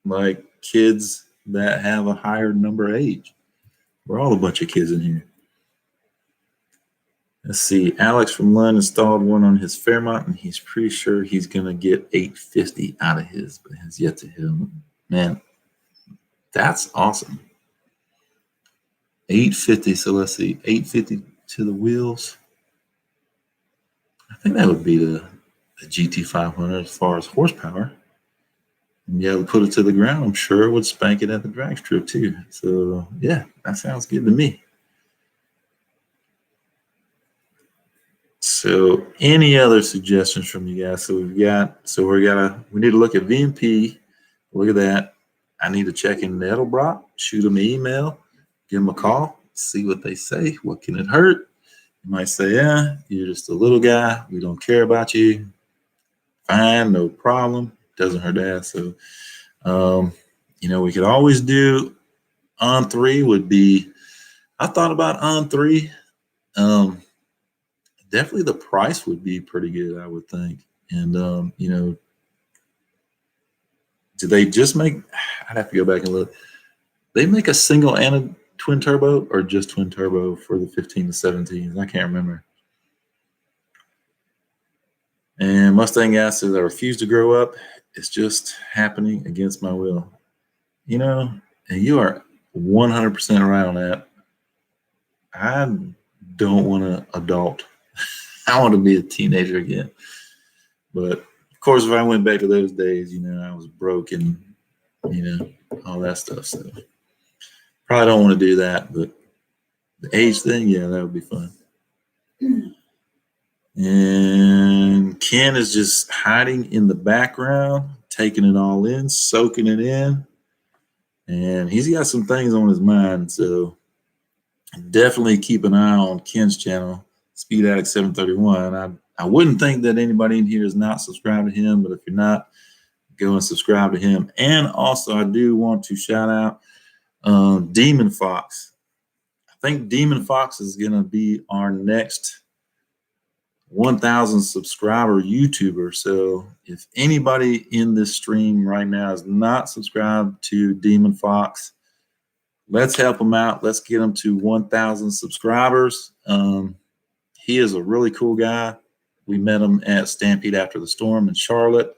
like kids that have a higher number age. We're all a bunch of kids in here. Let's see. Alex from Lund installed one on his Fairmont, and he's pretty sure he's going to get 850 out of his, but has yet to him. Man, That's awesome. 850. So let's see, 850 to the wheels. I think that would be the GT500 as far as horsepower. And yeah, put it to the ground. I'm sure it would spank it at the drag strip too. So yeah, that sounds good to me. So any other suggestions from you guys? So we need to look at VMP. Look at that. I need to check in Edelbrock, shoot them an email, give them a call, see what they say. What can it hurt? You might say, yeah, you're just a little guy. We don't care about you. Fine, no problem. Doesn't hurt ass. So, we could always do on 3 would be, I thought about on 3. Definitely the price would be pretty good, I would think. And, do they just make, I'd have to go back and look. They make a single and a twin turbo or just twin turbo for the 15 to 17s? I can't remember. And Mustang gas says, I refuse to grow up. It's just happening against my will. And you are 100% right on that. I don't want to adult. I want to be a teenager again. But of course, if I went back to those days, I was broke and, all that stuff. So probably don't want to do that. But the age thing, yeah, that would be fun. And Ken is just hiding in the background, taking it all in, soaking it in. And he's got some things on his mind. So definitely keep an eye on Ken's channel, Speed Addict 731. I wouldn't think that anybody in here is not subscribed to him, but if you're not, go and subscribe to him. And also, I do want to shout out Demon Fox. I think Demon Fox is going to be our next 1,000 subscriber YouTuber. So if anybody in this stream right now is not subscribed to Demon Fox, let's help him out. Let's get him to 1,000 subscribers. He is a really cool guy. We met him at Stampede After the Storm in Charlotte.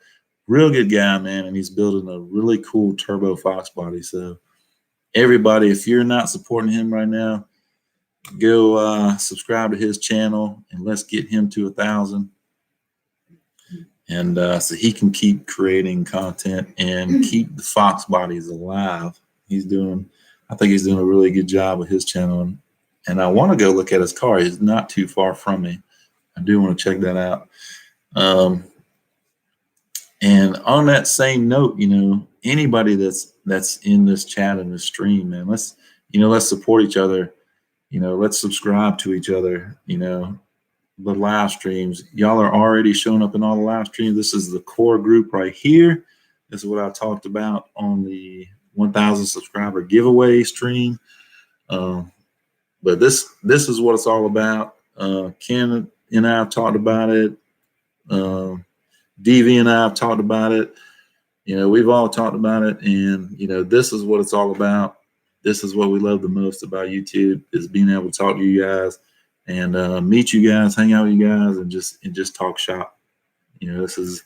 Real good guy, man. And he's building a really cool turbo Fox body. So everybody, if you're not supporting him right now, go subscribe to his channel and let's get him to 1,000. And so he can keep creating content and keep the Fox bodies alive. I think he's doing a really good job with his channel. And I want to go look at his car. He's not too far from me. I do want to check that out. And on that same note, anybody that's in this chat and this stream, man, let's support each other. Let's subscribe to each other. The live streams, y'all are already showing up in all the live streams. This is the core group right here. This is what I talked about on the 1,000 subscriber giveaway stream. But this is what it's all about. Ken and I have talked about it. DV and I have talked about it. We've all talked about it. And, this is what it's all about. This is what we love the most about YouTube, is being able to talk to you guys and meet you guys, hang out with you guys, and just talk shop. This is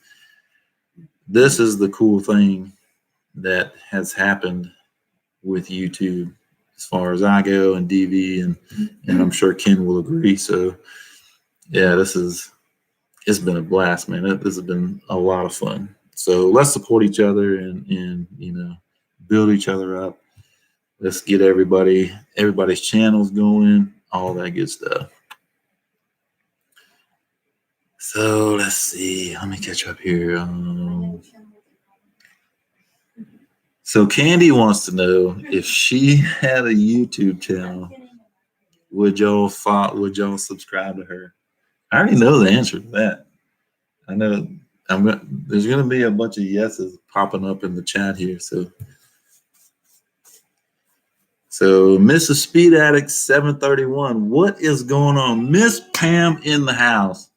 the cool thing that has happened with YouTube, as far as I go, and DV, and I'm sure Ken will agree. So yeah, it's been a blast, man. This has been a lot of fun. So let's support each other and build each other up. Let's get everybody's channels going, all that good stuff. So let's see. Let me catch up here. So Candy wants to know, if she had a YouTube channel, would y'all subscribe to her? I already know the answer to that. I know there's going to be a bunch of yeses popping up in the chat here. So Mrs. Speed Addict 731, what is going on? Miss Pam in the house.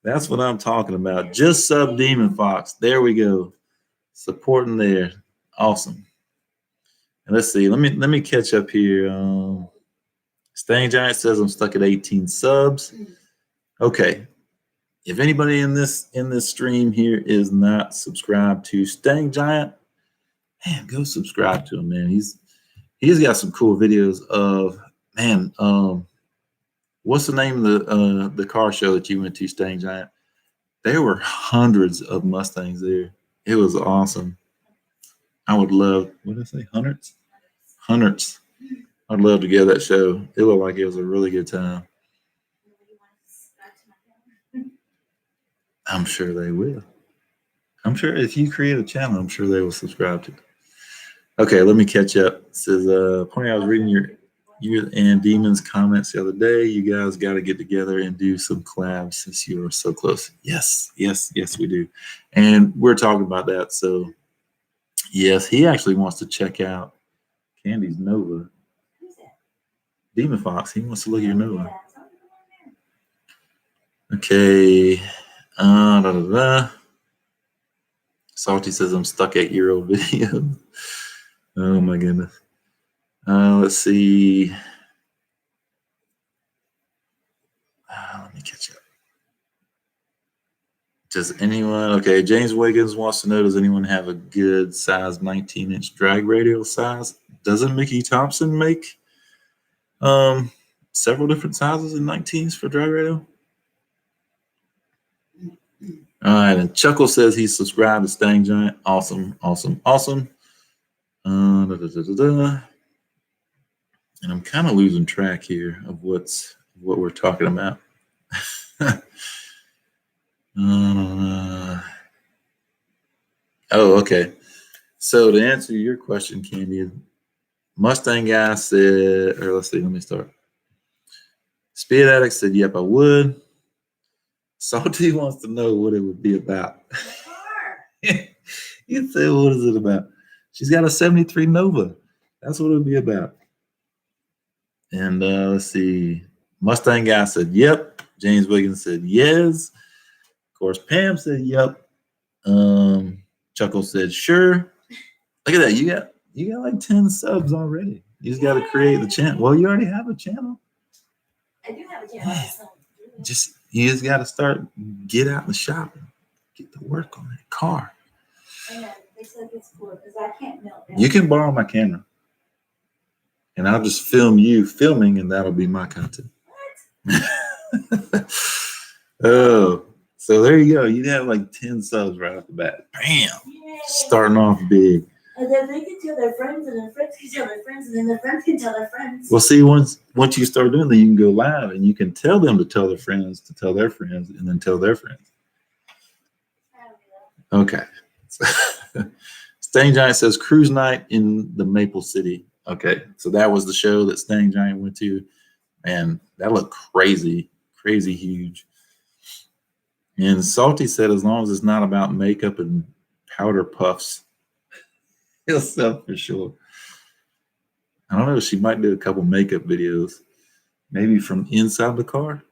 That's what I'm talking about. Just sub Demon Fox. There we go. Supporting there. Awesome. And let's see. Let me catch up here. Stang Giant says I'm stuck at 18 subs. Okay. If anybody in this stream here is not subscribed to Stang Giant, Man, go subscribe to him, man. He's got some cool videos of, man. What's the name of the car show that you went to, Stang Giant? There were hundreds of Mustangs there. It was awesome. I would love, what did I say? Hundreds? Hundreds. I'd love to go to that show. It looked like it was a really good time. I'm sure they will. I'm sure if you create a channel, I'm sure they will subscribe to it. Okay, let me catch up. It says, Pony, I was reading you and Demon's comments the other day. You guys got to get together and do some collabs since you are so close. Yes, we do. And we're talking about that. So, yes, he actually wants to check out Candy's Nova. Demon Fox, he wants to look at your Nova. Okay. Salty says I'm stuck 8-year-old video. Oh my goodness. Let's see. Let me catch up. Does anyone, okay, James Wiggins wants to know, does anyone have a good size 19-inch drag radial size? Doesn't Mickey Thompson make several different sizes in 19s for drag radial? All right, and Chuckle says he's subscribed to Stang Giant. Awesome. And I'm kind of losing track here of what we're talking about. Okay. So to answer your question, Candy, Mustang guy said, or let's see, let me start. Speed Addict said, yep, I would. Salty wants to know what it would be about. You said, what is it about? She's got a 73 Nova. That's what it would be about. And let's see. Mustang guy said, yep. James Wiggins said, yes. Of course, Pam said, yep. Chuckle said, sure. Look at that. You got like 10 subs already. You just got to create the channel. Well, you already have a channel. I do have a channel. You just got to start, get out in the shop and get to work on that car. And they said it's cool because I can't melt down. You can borrow my camera. And I'll just film you filming, and that'll be my content. Oh, so there you go. You'd have like 10 subs right off the bat. Bam! Yay. Starting off big. And then they can tell their friends, and their friends can tell their friends, and then their friends can tell their friends. Well, see, once you start doing that, you can go live, and you can tell them to tell their friends, to tell their friends, and then tell their friends. Okay. Stang Giant says cruise night in the Maple City. Okay, so that was the show that Stang Giant went to, and that looked crazy huge. And Salty said, as long as it's not about makeup and powder puffs, he'll sell for sure. I don't know. She might do a couple makeup videos, maybe from inside the car.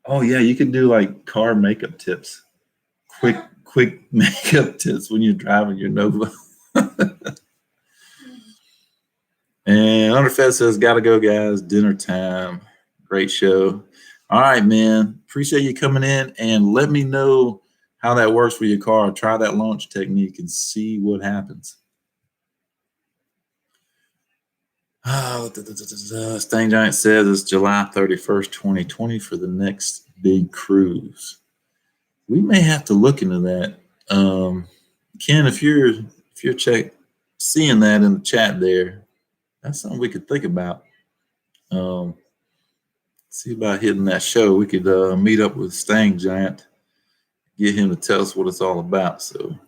Oh yeah, you could do like car makeup tips, quick makeup tips when you're driving your Nova. And Underfed says, gotta go, guys. Dinner time. Great show. All right, man. Appreciate you coming in, and let me know how that works for your car. Try that launch technique and see what happens. Stang Giant says it's July 31st, 2020 for the next big cruise. We may have to look into that. Ken, if you're seeing that in the chat there, that's something we could think about. See about hitting that show. We could meet up with Stang Giant, get him to tell us what it's all about. So,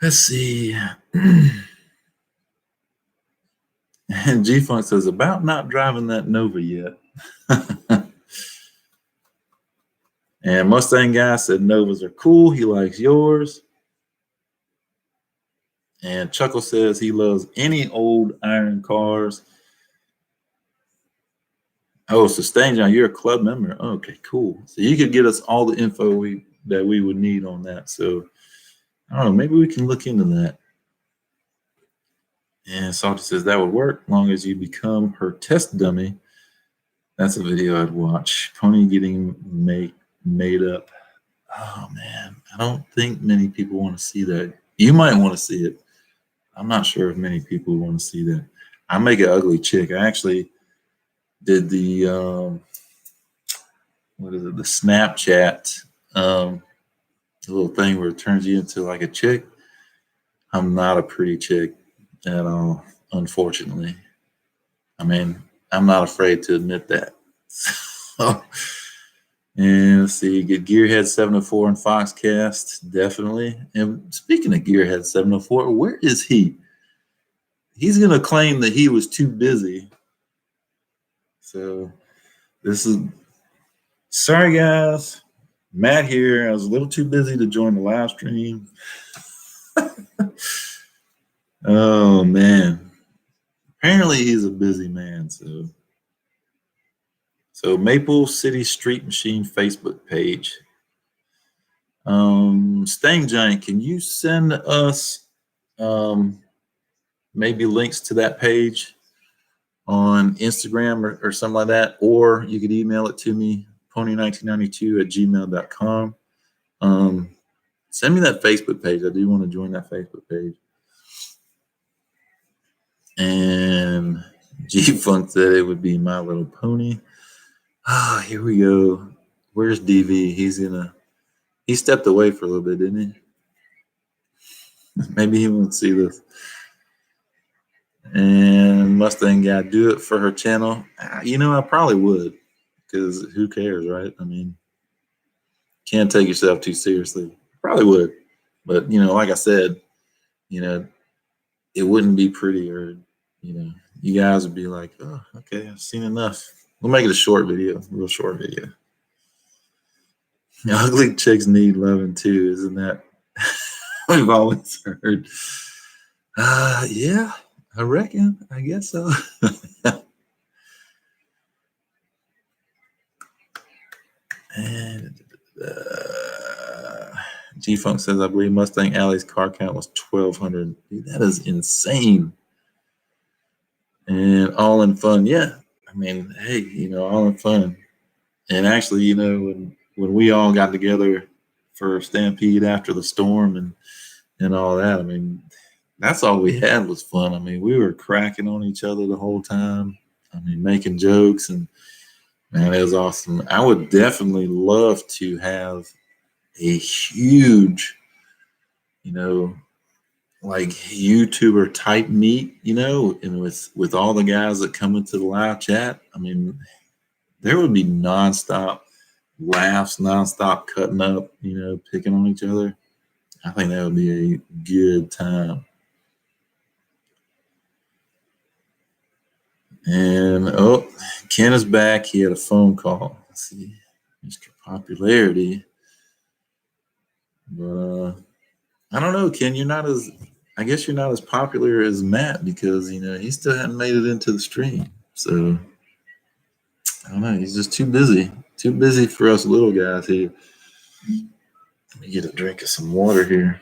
let's see. And G-Funk says, about not driving that Nova yet. And Mustang guy said Novas are cool. He likes yours. And Chuckle says he loves any old iron cars. Oh, so Stang Giant, you're a club member. Okay, cool. So you could get us all the info that we would need on that. So I don't know, maybe we can look into that. And Salty says that would work as long as you become her test dummy. That's a video I'd watch. Pony getting made up. Oh man, I don't think many people want to see that. You might want to see it. I'm not sure if many people want to see that. I make an ugly chick. I actually did the what is it? The Snapchat little thing where it turns you into like a chick. I'm not a pretty chick at all, unfortunately. I mean, I'm not afraid to admit that. So, and let's see, get Gearhead 704 and Foxcast, definitely. And speaking of Gearhead 704, where is he? He's going to claim that he was too busy. So, this is sorry, guys. Matt here. I was a little too busy to join the live stream. Oh, man. Apparently, he's a busy man. So Maple City Street Machine Facebook page. Stang Giant, can you send us maybe links to that page on Instagram or something like that? Or you could email it to me, pony1992@gmail.com. Send me that Facebook page. I do want to join that Facebook page. And G-Funk said it would be My Little Pony. Ah, here we go. Where's DV? He stepped away for a little bit, didn't he? Maybe he won't see this. And Mustang Guy, do it for her channel. You know, I probably would, because who cares, right? I mean, can't take yourself too seriously. Probably would. But, you know, like I said, you know, it wouldn't be pretty, or, you know, you guys would be like, oh, okay, I've seen enough. We'll make it a short video, real short video. Ugly chicks need loving too, isn't that? We've always heard. Yeah, I reckon. I guess so. And G-Funk says, I believe Mustang Alley's car count was 1,200. Dude, that is insane. And all in fun. Yeah. I mean, hey, you know, all in fun. And actually, you know, when we all got together for Stampede after the storm and all that, I mean, that's all we had was fun. I mean, we were cracking on each other the whole time. I mean, making jokes, and man, it was awesome. I would definitely love to have a huge, you know, like YouTuber type meet, you know, and with all the guys that come into the live chat. I mean, there would be nonstop laughs, nonstop cutting up, you know, picking on each other. I think that would be a good time. And oh, Ken is back. He had a phone call. Let's see, Mr. Popularity. But I don't know, Ken. I guess you're not as popular as Matt, because you know he still hadn't made it into the stream. So I don't know. He's just too busy. Too busy for us little guys here. Let me get a drink of some water here.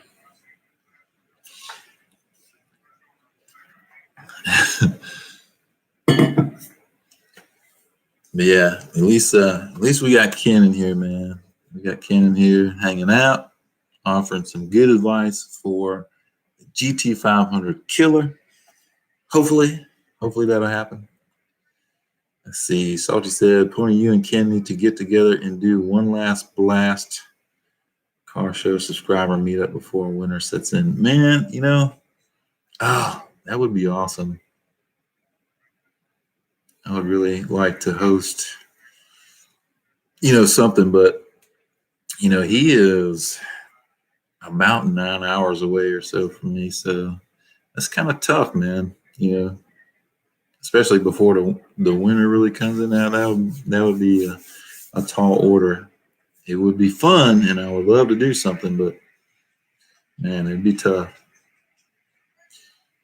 But yeah, at least we got Ken in here, man. We got Ken in here hanging out, offering some good advice for the GT500 killer. Hopefully that'll happen. Let's see. Salty said, Pony, you and Ken need to get together and do one last blast car show subscriber meetup before winter sets in. Man, you know, oh, that would be awesome. I would really like to host, you know, something, but you know, he is about 9 hours away or so from me, so that's kind of tough, man. You know, especially before the winter really comes in. Now that would be a tall order. It would be fun, and I would love to do something, but man, it'd be tough.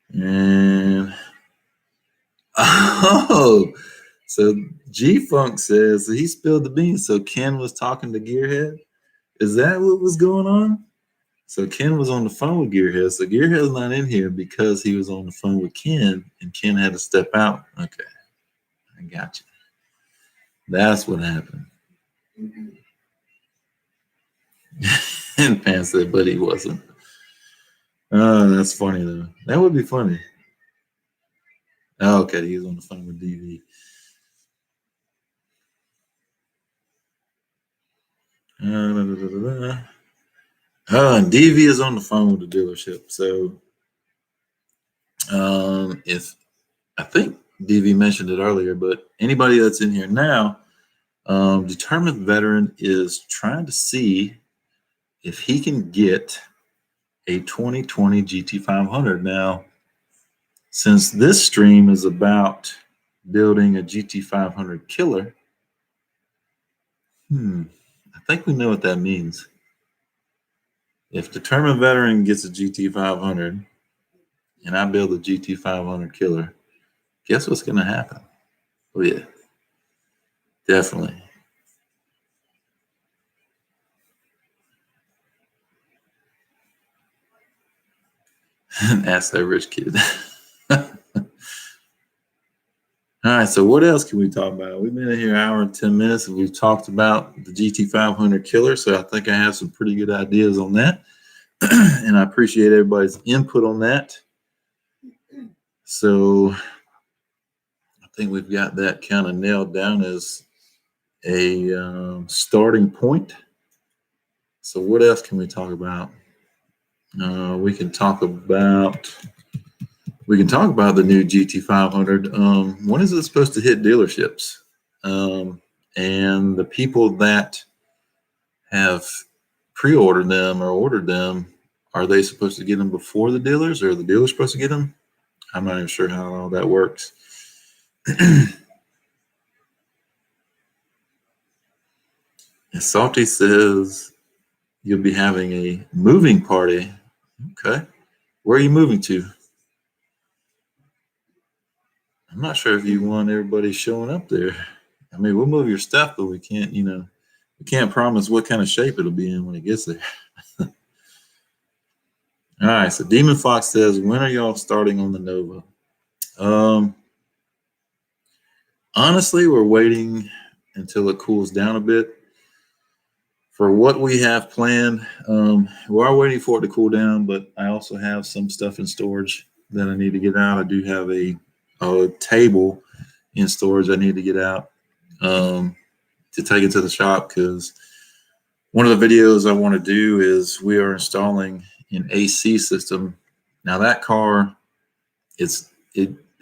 And oh, so G-Funk says he spilled the beans. So Ken was talking to Gearhead. Is that what was going on? So Ken was on the phone with Gearhead. So Gearhead's not in here because he was on the phone with Ken, and Ken had to step out. Okay, I got you. That's what happened. And Pan said, but he wasn't. Oh, that's funny though. That would be funny. Oh, okay, he was on the phone with DV. And DV is on the phone with the dealership. So if I think DV mentioned it earlier, but anybody that's in here now, Determined Veteran is trying to see if he can get a 2020 GT500. Now, since this stream is about building a GT500 killer, I think we know what that means. If Determined Veteran gets a GT500 and I build a GT500 killer, guess what's going to happen? Oh, yeah, definitely. Ask that rich kid. All right, so what else can we talk about? We've been in here an hour and 10 minutes, and we've talked about the GT500 killer, so I think I have some pretty good ideas on that. And I appreciate everybody's input on that. So I think we've got that kind of nailed down as a starting point. So what else can we talk about? We can talk about the new GT500. When is it supposed to hit dealerships? And the people that have pre-ordered them or ordered them, are they supposed to get them before the dealers, or are the dealers supposed to get them? I'm not even sure how all that works. And Salty says you'll be having a moving party. Okay. Where are you moving to? I'm not sure if you want everybody showing up there. I mean, we'll move your stuff, but we can't, we can't promise what kind of shape it'll be in when it gets there. All right. So Demon Fox says, when are y'all starting on the Nova? Honestly, we're waiting until it cools down a bit. For what we have planned, we are waiting for it to cool down, but I also have some stuff in storage that I need to get out. I do have a table in storage I need to get out to take it to the shop, because one of the videos I want to do is we are installing an AC system. Now that car, it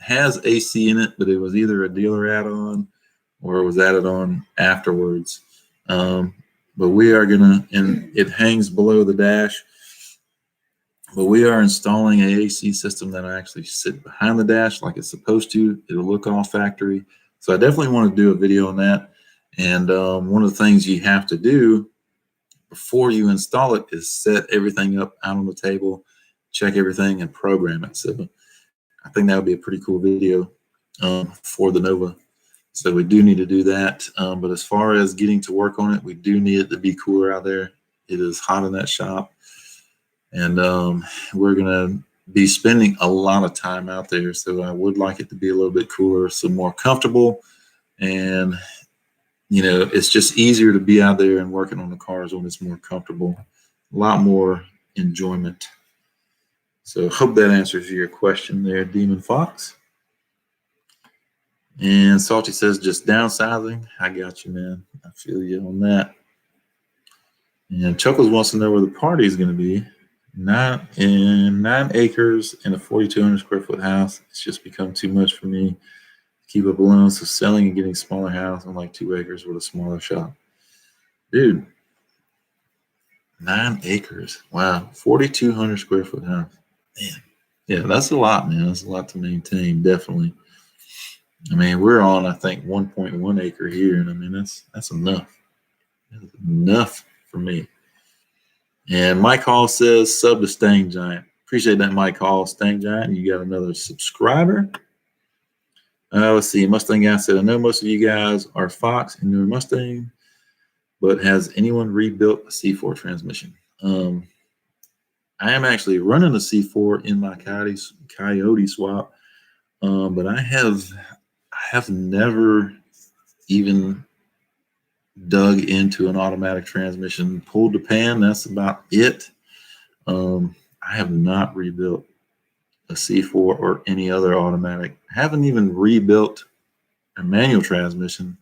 has AC in it, but it was either a dealer add-on or it was added on afterwards. But we are gonna, and it hangs below the dash, but we are installing an AC system that I actually sit behind the dash like it's supposed to. It'll look all factory. So I definitely want to do a video on that. And one of the things you have to do before you install it is set everything up out on the table, check everything, and program it. So I think that would be a pretty cool video for the Nova. So we do need to do that. But as far as getting to work on it, we do need it to be cooler out there. It is hot in that shop. And we're going to be spending a lot of time out there. So I would like it to be a little bit cooler, so more comfortable. And, it's just easier to be out there and working on the cars when it's more comfortable. A lot more enjoyment. So hope that answers your question there, Demon Fox. And Salty says, just downsizing. I got you, man. I feel you on that. And Chuckles wants to know where the party is going to be. 9 acres in a 4,200 square foot house. It's just become too much for me to keep up alone. So selling and getting a smaller house on like 2 acres with a smaller shop. Dude, 9 acres. Wow. 4,200 square foot house. Man. Yeah, that's a lot, man. That's a lot to maintain, definitely. I mean, we're on, I think, 1.1 acre here, and I mean that's enough. That's enough for me. And Mike Hall says, sub to Stang Giant. Appreciate that, Mike Hall. Stang Giant, you got another subscriber. Let's see. Mustang Guy said, I know most of you guys are Fox and newer Mustang, but has anyone rebuilt a C4 transmission? I am actually running a C4 in my Coyote swap, but I have never even dug into an automatic transmission, pulled the pan. That's about it. I have not rebuilt a C4 or any other automatic. I haven't even rebuilt a manual transmission.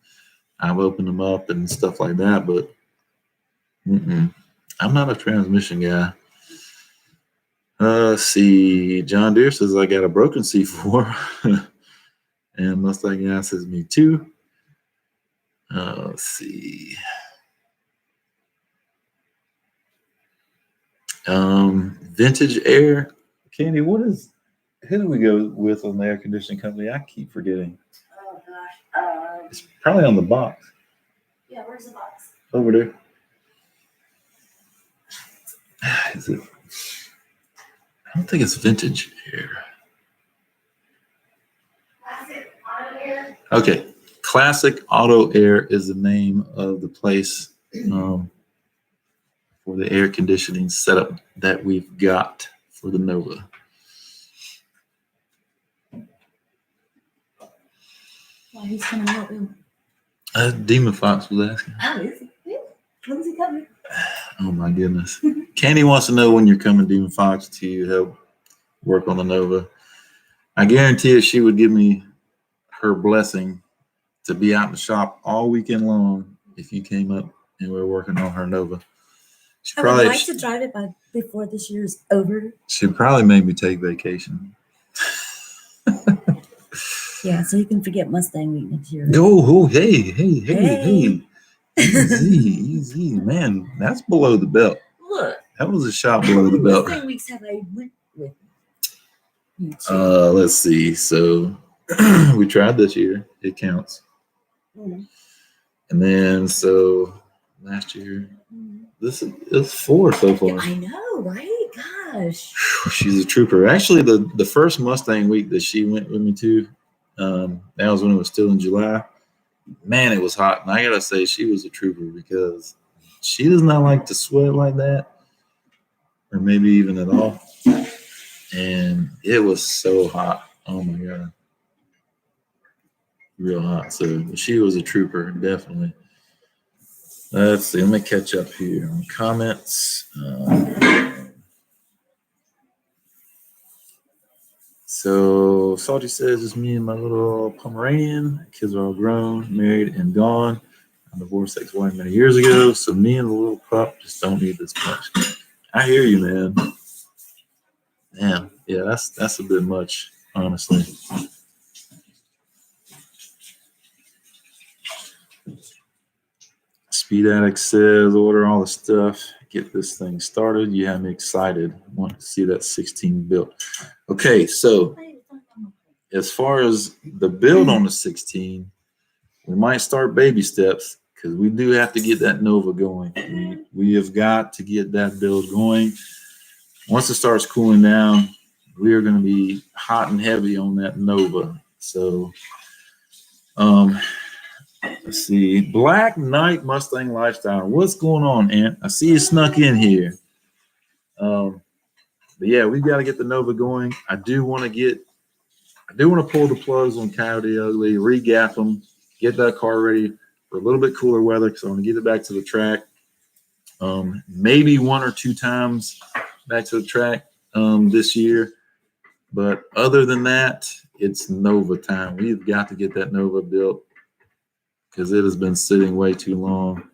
I've opened them up and stuff like that, but I'm not a transmission guy. Let's see. John Deere says I got a broken C4. And Mustang guy says me too. Let's see. Vintage air. Candy, who do we go with on the air conditioning company? I keep forgetting. Oh gosh. It's probably on the box. Yeah, where's the box? Over there. Is it? I don't think it's vintage air. Classic Auto Air. Okay. Classic Auto Air is the name of the place for the air conditioning setup that we've got for the Nova. Well, he's coming to help him. Demon Fox was asking. Oh, is he? Yeah. When's he coming? Oh my goodness. Candy wants to know when you're coming, Demon Fox, to help work on the Nova. I guarantee she would give me her blessing to be out in the shop all weekend long if you came up and we were working on her Nova. I would like to drive it before this year's over. She'd probably make me take vacation. Yeah, so you can forget Mustang Week next year. Oh, hey. Easy. Man, that's below the belt. Look. That was a shot below the belt. Mustang Weeks have I went with you two? Let's see. So we tried this year. It counts. Mm. And then so last year, it's 4 so far. I know, right? Gosh. She's a trooper. Actually, the first Mustang week that she went with me to, that was when it was still in July. Man, it was hot. And I gotta say, she was a trooper because she does not like to sweat like that, or maybe even at all. And it was so hot. Oh my God. Real hot. So she was a trooper, definitely. Let's see. Let me catch up here on comments. So Salty says it's me and my little Pomeranian. Kids are all grown, married, and gone. I divorced ex-wife many years ago, so me and the little pup just don't need this much. I hear you, man. Damn, yeah, that's a bit much, honestly. Speed Addict says, order all the stuff, get this thing started. You have me excited. I want to see that 16 built. Okay, so as far as the build on the 16, we might start baby steps because we do have to get that Nova going. We have got to get that build going. Once it starts cooling down, we are going to be hot and heavy on that Nova. So, let's see. Black Knight Mustang Lifestyle. What's going on, Ant? I see you snuck in here. But yeah, we've got to get the Nova going. I do want to pull the plugs on Coyote Ugly, re-gap them, get that car ready for a little bit cooler weather because I want to get it back to the track. Maybe 1 or 2 times back to the track this year. But other than that, it's Nova time. We've got to get that Nova built because it has been sitting way too long.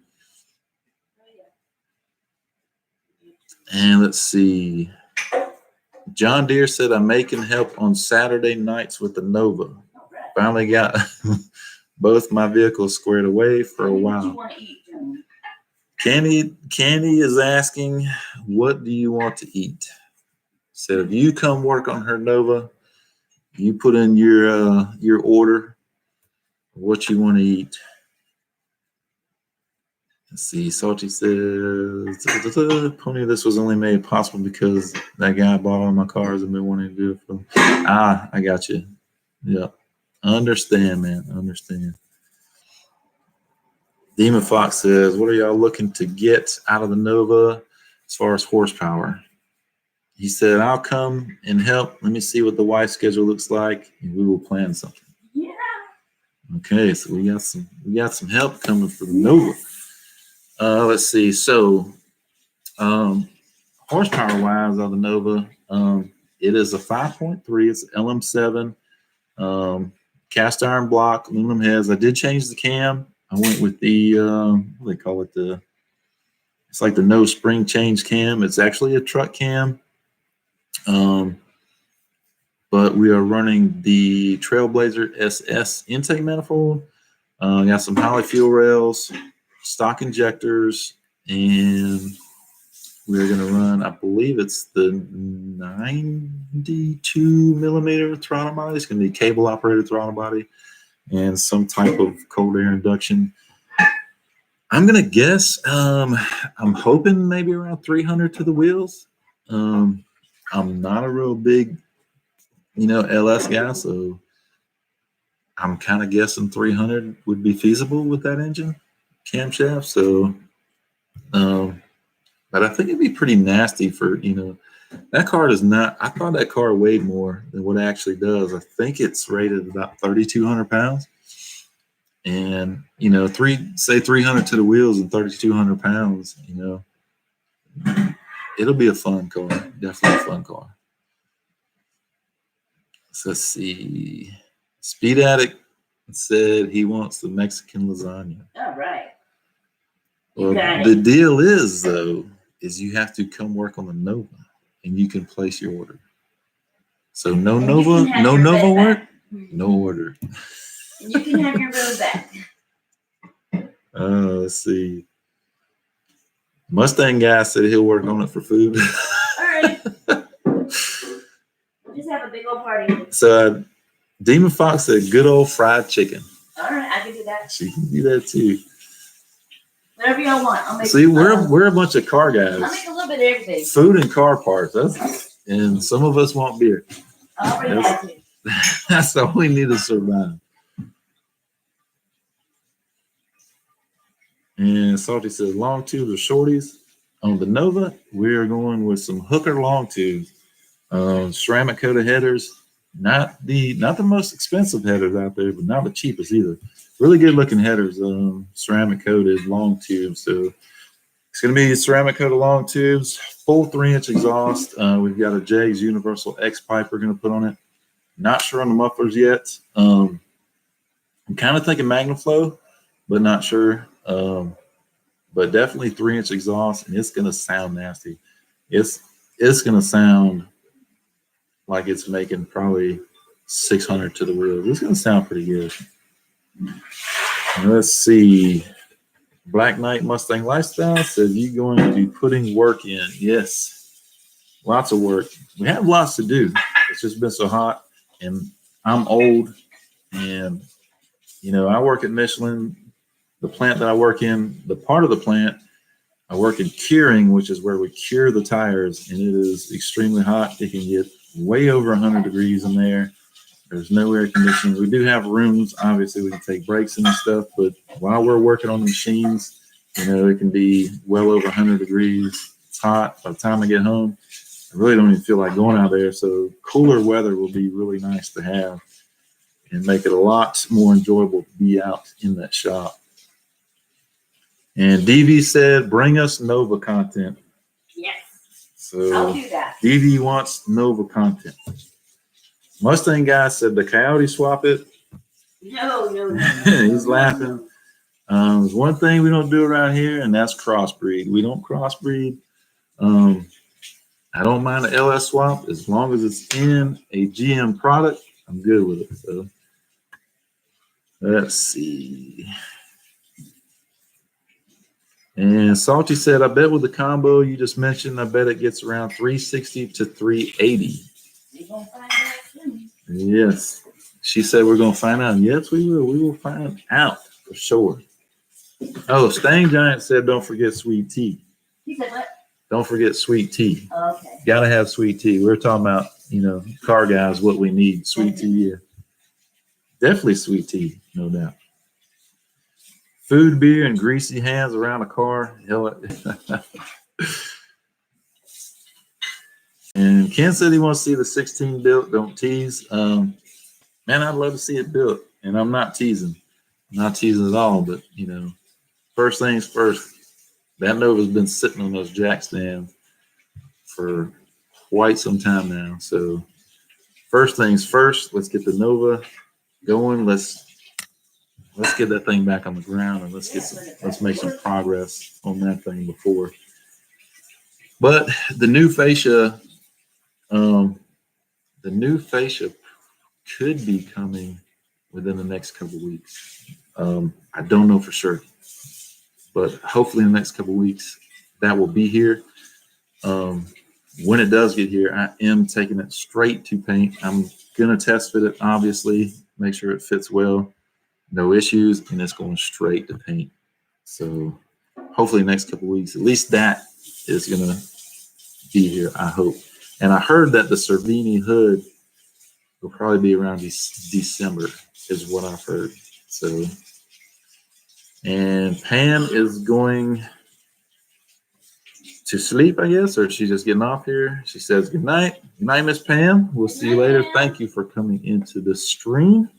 And let's see. John Deere said I'm making help on Saturday nights with the Nova. Finally got both my vehicles squared away for a while. Candy is asking, what do you want to eat? So if you come work on her Nova, you put in your order of what you want to eat. Let's see. Salty says, Pony, this was only made possible because that guy bought all my cars and been wanting to do it for them. I got you. Yeah. Understand, man. Understand. Demon Fox says, what are y'all looking to get out of the Nova as far as horsepower? He said, I'll come and help. Let me see what the wife's schedule looks like, and we will plan something. Yeah. Okay, so we got some help coming for the Nova. Let's see. So, horsepower wise on the Nova, it is a 5.3. It's LM7, cast iron block, aluminum heads. I did change the cam. I went with the what do they call it? It's like the no spring change cam. It's actually a truck cam. But we are running the Trailblazer SS intake manifold. Got some Holley fuel rails, stock injectors, and we're going to run, I believe it's the 92 millimeter throttle body. It's going to be cable operated throttle body and some type of cold air induction. I'm going to guess, I'm hoping maybe around 300 to the wheels. I'm not a real big, LS guy, so I'm kind of guessing 300 would be feasible with that engine camshaft. So, but I think it'd be pretty nasty for, that car does not, I thought that car weighed more than what it actually does. I think it's rated about 3,200 pounds. And, say 300 to the wheels and 3,200 pounds, it'll be a fun car. Definitely a fun car. So let's see. Speed Addict said he wants the Mexican lasagna. All right. Well, the deal is, though, is you have to come work on the Nova and you can place your order. So no Nova work, no order. And you can have your road back. Let's see. Mustang guy said he'll work on it for food. All right. Just have a big old party. So Demon Fox said good old fried chicken. All right, I can do that. She can do that too. Whatever y'all want. I'll make. See, we're a bunch of car guys. I'll make a little bit of everything. Food and car parts. And some of us want beer. I already had to. That's all we need to survive. And Salty says long tubes or shorties. On the Nova, we are going with some Hooker long tubes. Ceramic coated headers. Not the most expensive headers out there, but not the cheapest either. Really good looking headers. Ceramic coated long tubes. So it's going to be ceramic coated long tubes, full 3-inch exhaust. We've got a Jay's Universal X pipe we're going to put on it. Not sure on the mufflers yet. I'm kind of thinking MagnaFlow, but not sure. But definitely 3-inch exhaust, and it's going to sound nasty. It's going to sound like it's making probably 600 to the wheels. It's going to sound pretty good. Let's see. Black Knight Mustang Lifestyle says you're going to be putting work in. Yes, lots of work. We have lots to do. It's just been so hot, and I'm old, and I work at Michelin. The plant that I work in, the part of the plant I work in curing, which is where we cure the tires, and it is extremely hot. It can get way over 100 degrees in there. There's no air conditioning. We do have rooms. Obviously, we can take breaks and stuff, but while we're working on the machines, it can be well over 100 degrees. It's hot. By the time I get home, I really don't even feel like going out there. So cooler weather will be really nice to have and make it a lot more enjoyable to be out in that shop. And DV said, bring us Nova content. Yes. So I'll do that. DV wants Nova content. Mustang guy said the Coyote swap it. No. He's laughing. There's one thing we don't do around here, and that's crossbreed. We don't crossbreed. I don't mind the LS swap as long as it's in a GM product. I'm good with it. So let's see. And Salty said, I bet with the combo you just mentioned, I bet it gets around 360 to 380. We're going to find out soon. Yes. She said we're going to find out. Yes, we will. We will find out for sure. Oh, Stang Giant said, don't forget sweet tea. He said what? Don't forget sweet tea. Okay. Got to have sweet tea. We're talking about, car guys, what we need. Sweet tea, yeah. Definitely sweet tea, no doubt. Food, beer, and greasy hands around a car. And Ken said he wants to see the 16 built. Don't tease. Man, I'd love to see it built. And I'm not teasing. I'm not teasing at all. But, first things first. That Nova's been sitting on those jack stands for quite some time now. So first things first, let's get the Nova going. Let's get that thing back on the ground and let's make some progress on that thing before. But the new fascia could be coming within the next couple weeks. I don't know for sure, but hopefully in the next couple weeks that will be here. When it does get here, I am taking it straight to paint. I'm gonna test fit it, obviously, make sure it fits well, no issues, and it's going straight to paint. So hopefully next couple weeks, at least that is gonna be here, I hope. And I heard that the Cervini hood will probably be around December, is what I've heard. So, and Pam is going to sleep, I guess, or she's just getting off here. She says good night. Good night, Miss Pam. We'll see you later. Thank you for coming into the stream.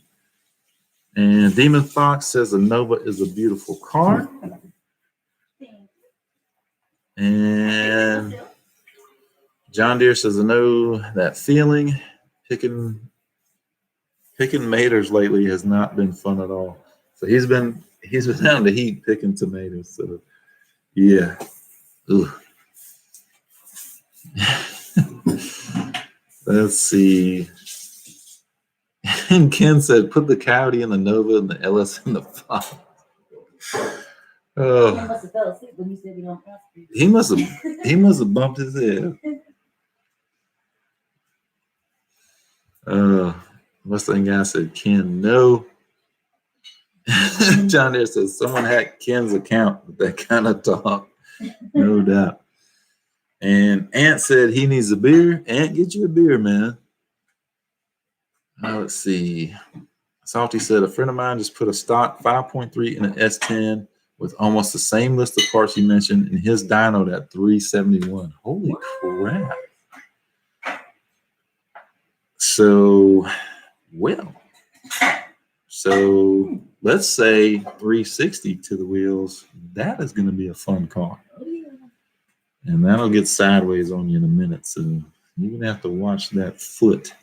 And Demon Fox says the Nova is a beautiful car. And John Deere says I know that feeling. Picking maters lately has not been fun at all. So he's been down to heat picking tomatoes. So yeah. Ugh. Let's see. And Ken said, put the Coyote in the Nova and the LS in the Fox. Oh, He must have fell asleep when you said you don't trust me. he must have bumped his head. Mustang guy said, Ken, no. John there says someone hacked Ken's account with that kind of talk. No doubt. And Ant said he needs a beer. Ant, get you a beer, man. Let's see. Salty said a friend of mine just put a stock 5.3 in an S10 with almost the same list of parts he mentioned in his dyno at 371. Holy crap. So, well, so let's say 360 to the wheels. That is going to be a fun car. And that'll get sideways on you in a minute. So you're going to have to watch that foot.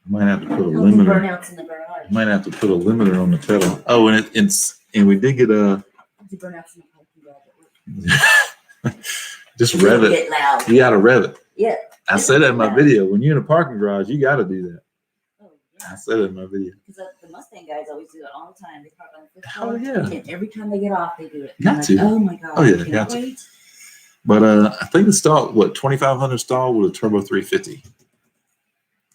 Might have to put a limiter. Burnouts in the garage. Might have to put a limiter on the pedal. Oh, and and we did get a. Burnouts in the garage. Just rev it. Get loud. You gotta rev it. Yeah. I said that in my video. When you're in a parking garage, you gotta do that. Oh, yeah. I said it in my video. Because the Mustang guys always do it all the time. They park on the fifth Oh, floor, yeah. and every time they get off, they do it. Got I'm like, to. oh my god. Oh, yeah, I got can't to. wait. But I think the stall, 2500 stall with a turbo 350.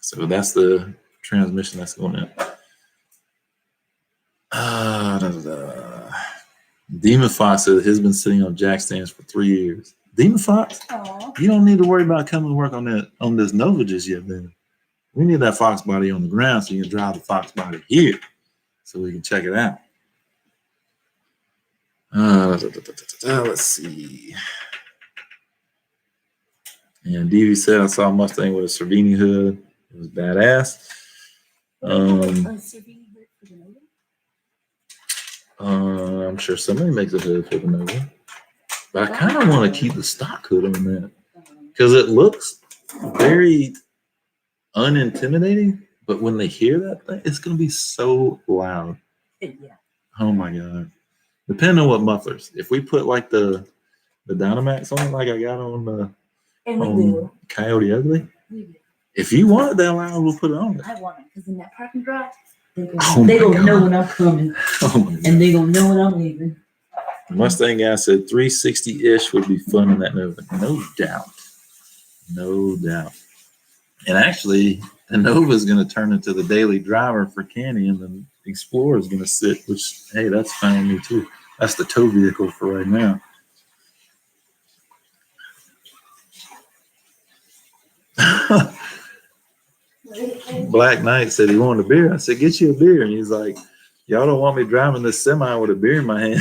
So that's the transmission that's going in. Demon Fox says has been sitting on jack stands for 3 years. Demon Fox, Aww. you don't need to worry about coming to work on this Nova just yet, then. We need that Fox body on the ground so you can drive the Fox body here so we can check it out. Let's see. And DV said I saw a Mustang with a Cervini hood. It was badass. I'm sure somebody makes a hood for the Nova. But I kind of want to keep the stock hood on that because it looks very unintimidating. But when they hear that thing, it's going to be so loud. Yeah. Oh my God. Depending on what mufflers. If we put like the Dynamax on it, like I got on the And we do. Coyote Ugly, We do. if you want it that loud, we'll put it on there. I want it because in that parking garage, they Oh my gonna know God. when I'm coming, Oh my God. and they gonna know when I'm leaving. Mustang guy said 360-ish would be fun in that Nova. No doubt. No doubt. And actually, the Nova is going to turn into the daily driver for Kenny, and the Explorer is going to sit, which, hey, that's fine with me too. That's the tow vehicle for right now. Black Knight said he wanted a beer. I said, get you a beer. And he's like, y'all don't want me driving this semi with a beer in my hand.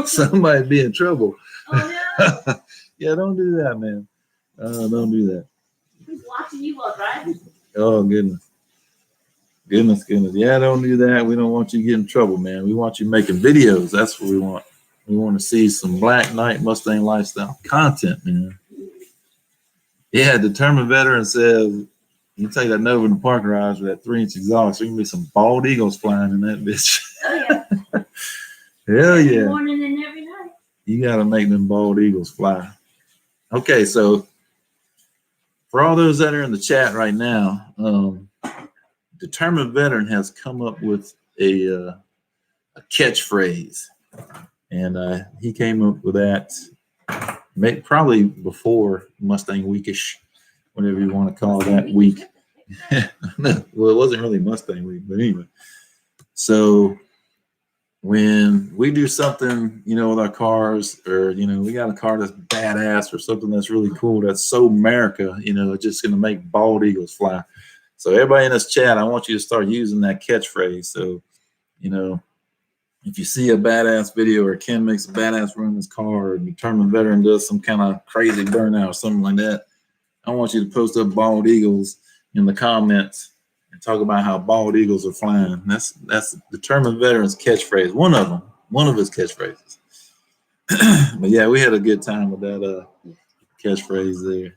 Somebody be in trouble. Oh yeah. Yeah, don't do that, man. Don't do that. Who's watching you while driving? Oh, goodness. Goodness. Yeah, don't do that. We don't want you to get in trouble, man. We want you making videos. That's what we want. We want to see some Black Knight Mustang lifestyle content, man. Yeah, determined veteran says you take that Nova in the parking garage with that 3-inch exhaust, there can be some bald eagles flying in that bitch. Oh yeah. Hell Every yeah. morning and every night. You got to make them bald eagles fly. Okay, so for all those that are in the chat right now, Determined Veteran has come up with a catchphrase, and he came up with that probably before Mustang Weekish, whatever you want to call that week. Well, it wasn't really Mustang Week, but anyway. So when we do something, with our cars, or we got a car that's badass or something that's really cool, that's so America, it's just going to make bald eagles fly. So everybody in this chat, I want you to start using that catchphrase. So, if you see a badass video, or Ken makes a badass run in his car, or Determined Veteran does some kind of crazy burnout or something like that, I want you to post up bald eagles in the comments and talk about how bald eagles are flying. That's Determined Veteran's catchphrase. One of his catchphrases. But yeah, we had a good time with that catchphrase there.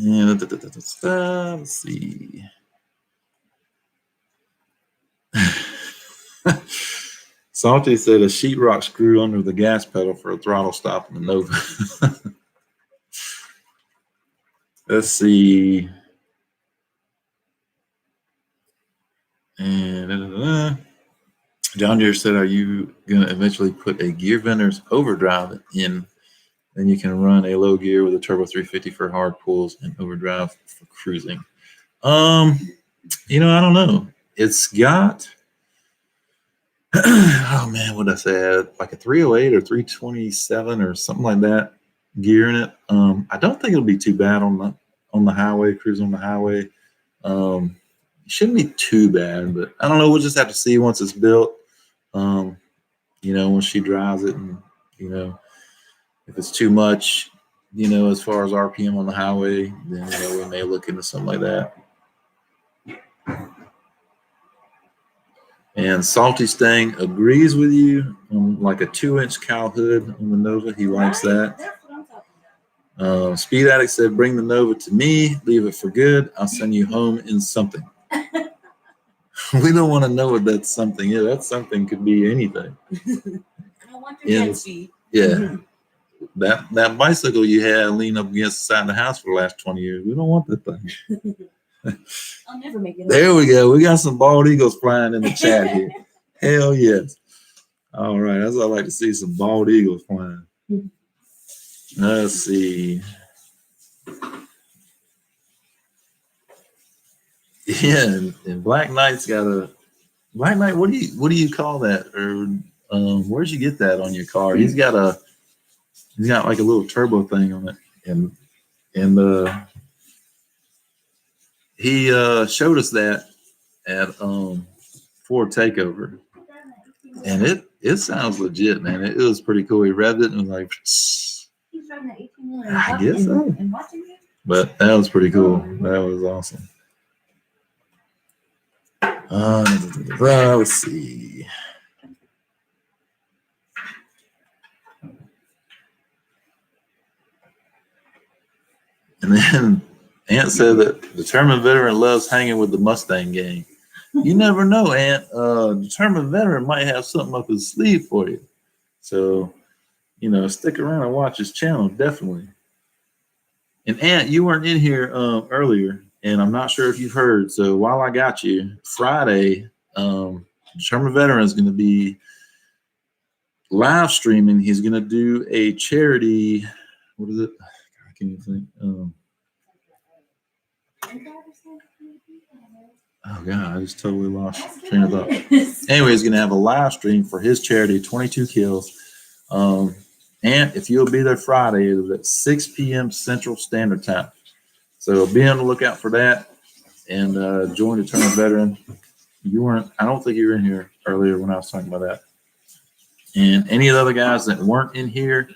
And let's see. Salty said a sheetrock screw under the gas pedal for a throttle stop in the Nova. Let's see. And John Deere said, are you going to eventually put a gear vender's overdrive in? Then you can run a low gear with a turbo 350 for hard pulls and overdrive for cruising. I don't know. It's got, oh man, what did I say? Like a 308 or 327 or something like that gear in it. I don't think it'll be too bad on the highway, cruising on the highway. It shouldn't be too bad, but I don't know. We'll just have to see once it's built. When she drives it, and if it's too much, as far as RPM on the highway, then we may look into something like that. And Salty Stang agrees with you on like a 2-inch cowl hood on the Nova. He likes that. That's what I'm talking about. Speed Addict said, bring the Nova to me, leave it for good. I'll send you home in something. We don't want to know what that something is. That something could be anything. I want your jet speed. Yeah. That bicycle you had leaning up against the side of the house for the last 20 years. We don't want that thing. I'll never make it. There we go. We got some bald eagles flying in the chat here. Hell yes. All right. That's what I like to see, some bald eagles flying. Let's see. Yeah, and Black Knight's got a Black Knight. What do you call that? Or where'd you get that on your car? He's got like a little turbo thing on it, and he showed us that at Ford Takeover, and it sounds legit, man. It was pretty cool. He revved it and was like, He's driving that 18 I guess so. And watching it. But that was pretty cool. That was awesome. Let's see. And then Ant said that Determined Veteran loves hanging with the Mustang gang. You never know, Ant. Determined Veteran might have something up his sleeve for you. So, stick around and watch his channel, definitely. And Ant, you weren't in here earlier, and I'm not sure if you've heard. So while I got you, Friday, Determined Veteran is going to be live streaming. He's going to do a charity. What is it? I can't even think. Oh God, I just totally lost train of thought. Anyway, he's going to have a live stream for his charity, 22 Kills. And if you'll be there Friday, it was at 6 p.m. Central Standard Time. So be on the lookout for that, and join Determined Veteran. I don't think you were in here earlier when I was talking about that. And any of the other guys that weren't in here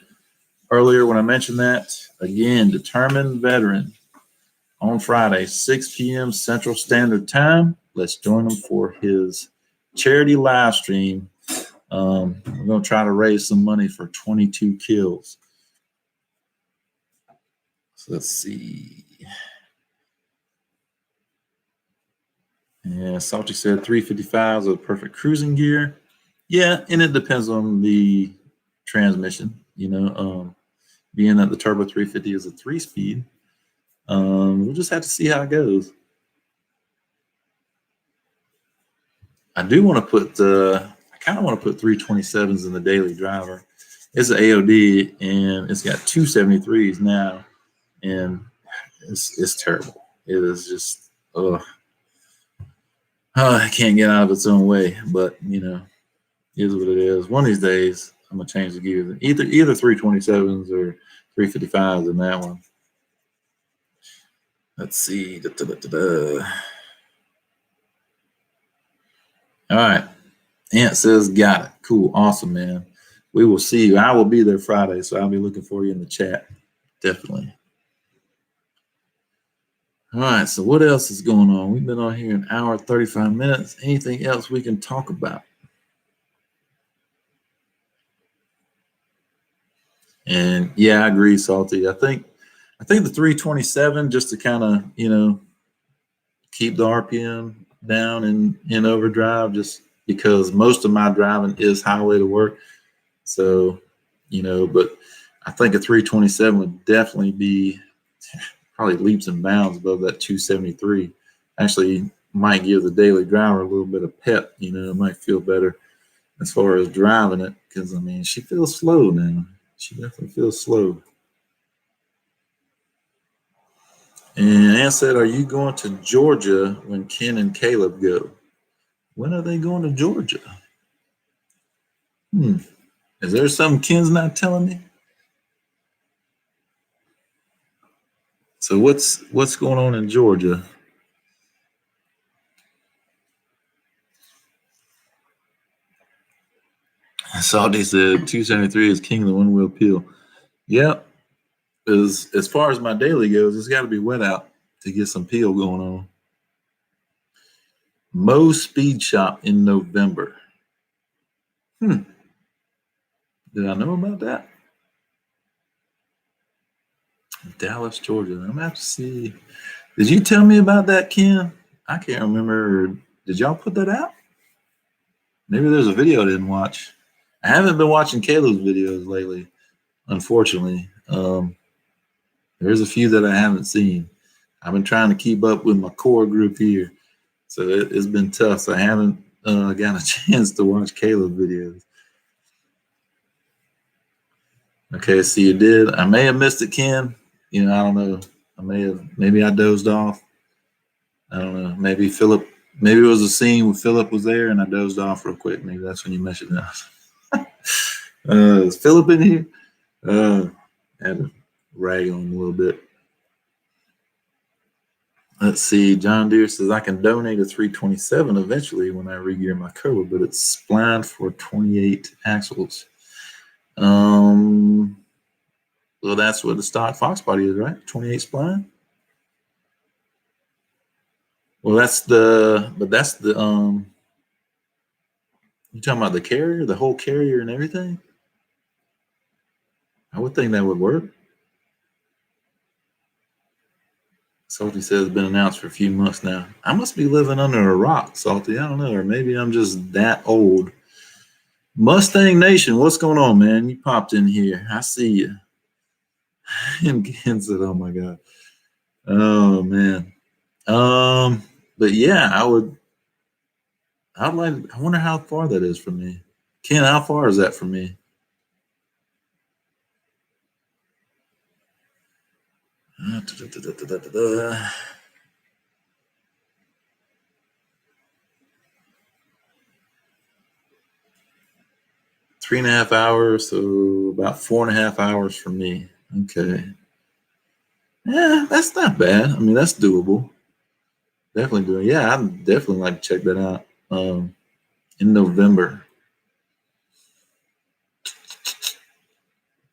earlier when I mentioned that, again, Determined Veteran on Friday, 6 p.m. Central Standard Time. Let's join him for his charity live stream. We're going to try to raise some money for 22 kills. So let's see. Yeah, Salty said 355s are perfect cruising gear. Yeah, and it depends on the transmission. Being that the Turbo 350 is a 3-speed, we'll just have to see how it goes. I do want to put I kind of want to put 327s in the daily driver. It's an AOD and it's got 273s now, and it's terrible. It is just it can't get out of its own way. But it is what it is. One of these days, I'm gonna change the gears. Either 327s or 355s in that one. Let's see. All right. Ant says, got it. Cool. Awesome, man. We will see you. I will be there Friday, so I'll be looking for you in the chat. Definitely. All right. So what else is going on? We've been on here an hour, 35 minutes. Anything else we can talk about? And yeah, I agree, Salty. I think the 327, just to kind of, keep the RPM down in overdrive, just because most of my driving is highway to work. So, but I think a 327 would definitely be probably leaps and bounds above that 273. Actually, might give the daily driver a little bit of pep. It might feel better as far as driving it, because she feels slow now. She definitely feels slow. And Ann said, are you going to Georgia when Ken and Caleb go? When are they going to Georgia? Is there something Ken's not telling me? So what's going on in Georgia? Salty said 273 is king of the one-wheel peel. Yep. As far as my daily goes, it's got to be wet out to get some peel going on. Moe's Speed Shop in November. Did I know about that? Dallas, Georgia. I'm gonna have to see. Did you tell me about that, Ken? I can't remember. Did y'all put that out? Maybe there's a video I didn't watch. I haven't been watching Caleb's videos lately, unfortunately. There's a few that I haven't seen. I've been trying to keep up with my core group here, so it's been tough. So I haven't gotten a chance to watch Caleb's videos. Okay, so you did. I may have missed it, Ken. I don't know. Maybe I dozed off. I don't know. Maybe it was a scene where Philip was there and I dozed off real quick. Maybe that's when you mentioned that. Is Philip in here? I had to rag on him a little bit. Let's see. John Deere says I can donate a 327 eventually when I regear my Cobra, but it's splined for 28 axles. Well, that's what the stock Fox body is, right? 28 spline. Well, that's the you talking about the carrier, the whole carrier and everything? I would think that would work. Salty says it's been announced for a few months now. I must be living under a rock, Salty. I don't know, or maybe I'm just that old. Mustang Nation, what's going on, man? You popped in here. I see you. And Ken said, oh my God. Oh man. But yeah, I wonder how far that is from me. Ken, how far is that from me? Three and a half hours, so about 4.5 hours from me. Okay. Yeah, that's not bad. That's doable. Definitely doing. Yeah, I'd definitely like to check that out. In November.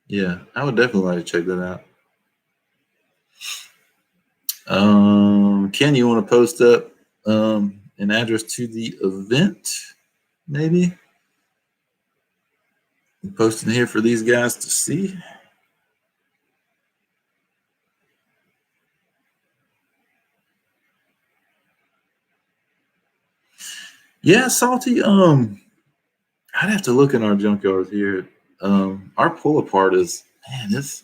Yeah, I would definitely like to check that out. Ken, you want to post up an address to the event, maybe? posting here for these guys to see. Yeah, Salty. I'd have to look in our junkyard here. Our pull apart is, man, it's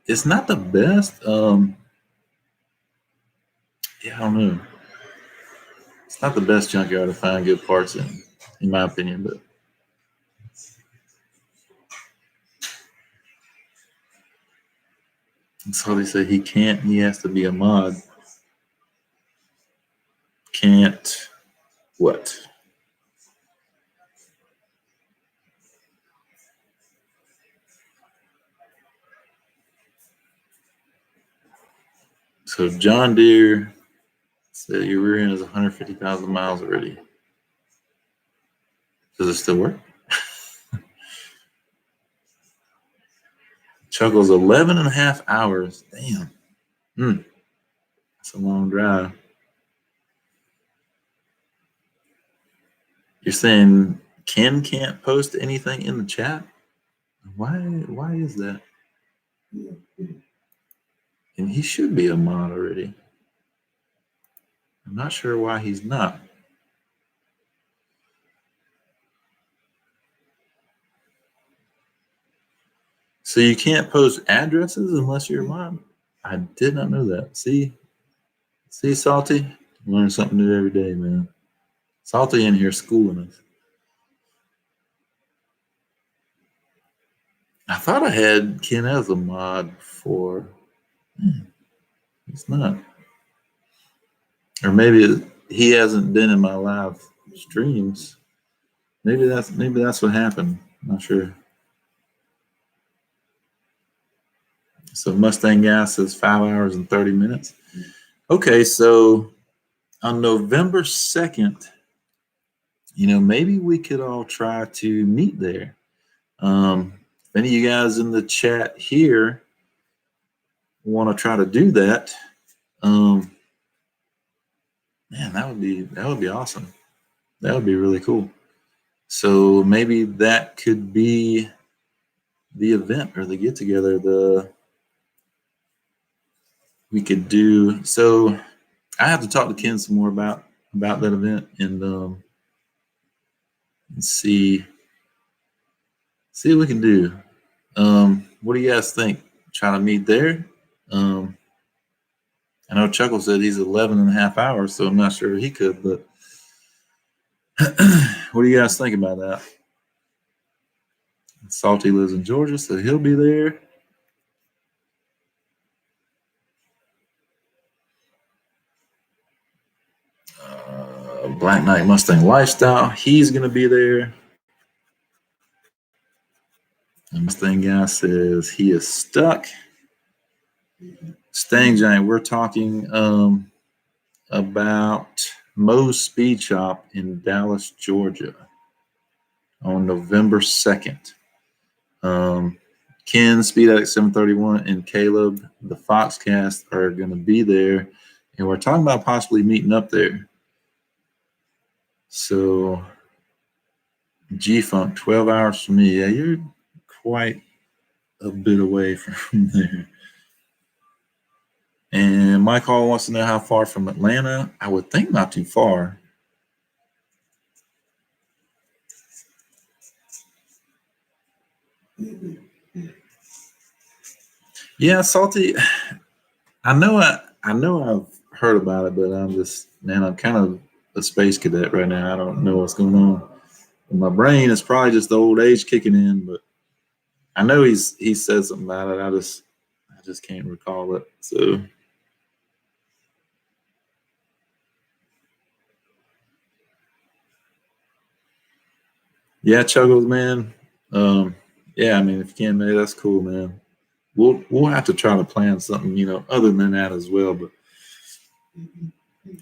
it's not the best. Yeah, I don't know. It's not the best junkyard to find good parts in my opinion. But so they say he can't. He has to be a mod. Can't what? So John Deere said your rear end is 150,000 miles already. Does it still work? Chuckles 11 and a half hours. Damn. That's a long drive. You're saying Ken can't post anything in the chat? Why is that? And he should be a mod already. I'm not sure why he's not. So you can't post addresses unless you're a mod? I did not know that. See, Salty? Learn something new every day, man. Salty in here schooling us. I thought I had Ken as a mod for. He's not. Or maybe he hasn't been in my live streams. Maybe that's what happened. I'm not sure. So Mustang Gas is 5 hours and 30 minutes. Okay, so on November 2nd, maybe we could all try to meet there. If any of you guys in the chat here want to try to do that, man, that would be awesome. That would be really cool. So maybe that could be the event or the get together. We could do. So I have to talk to Ken some more about that event and see what we can do. What do you guys think? Try to meet there? I know Chuckle said he's 11 and a half hours, so I'm not sure he could, but what do you guys think about that? Salty lives in Georgia, so he'll be there. Black Knight Mustang Lifestyle, he's going to be there. And Mustang guy says he is stuck. Stang Giant, we're talking about Moe's Speed Shop in Dallas, Georgia on November 2nd. Ken, Speed Addict 731, and Caleb, the Foxcast, are going to be there. And we're talking about possibly meeting up there. So, G-Funk, 12 hours from me. Yeah, you're quite a bit away from there. And Mike Hall wants to know how far from Atlanta. I would think not too far. Yeah, Salty. I know I've heard about it, but I'm kind of a space cadet right now. I don't know what's going on. And my brain is probably just the old age kicking in, but I know he said something about it. I just can't recall it. So yeah, Chuggles, man. Yeah, I mean, if you can, man, that's cool, man. We'll have to try to plan something, other than that as well. But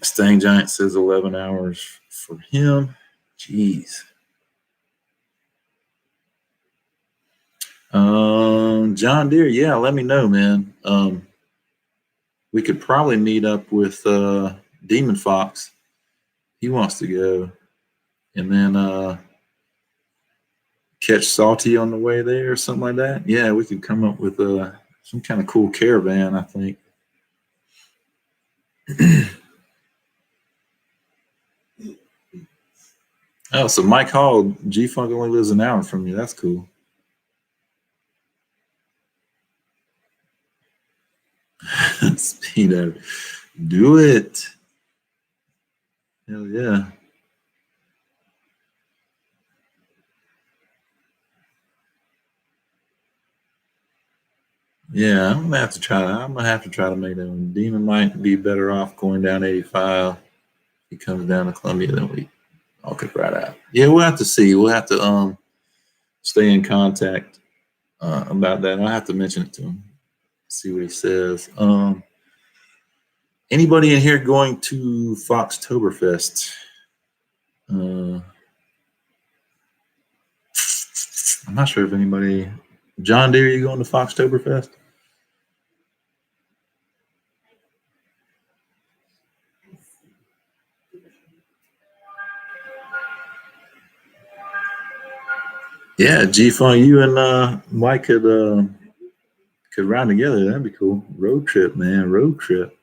Stang Giant says 11 hours for him. Jeez. John Deere, yeah, let me know, man. We could probably meet up with Demon Fox. He wants to go. and then catch Salty on the way there or something like that. Yeah, we could come up with some kind of cool caravan, I think. Oh, so Mike Hall, G Funk only lives an hour from you. That's cool. Speedo, do it. Hell yeah. Yeah, I'm gonna have to try. I'm gonna have to try to make that one. Demon might be better off going down 85. He comes down to Columbia, then we all could ride out. Yeah, we'll have to see. We'll have to stay in contact about that. I'll have to mention it to him. See what he says. Anybody in here going to Foxtoberfest? I'm not sure if anybody. John Deere, you going to Foxtoberfest? Yeah, G Funk, you and Mike could ride together. That'd be cool. Road trip, man. Road trip.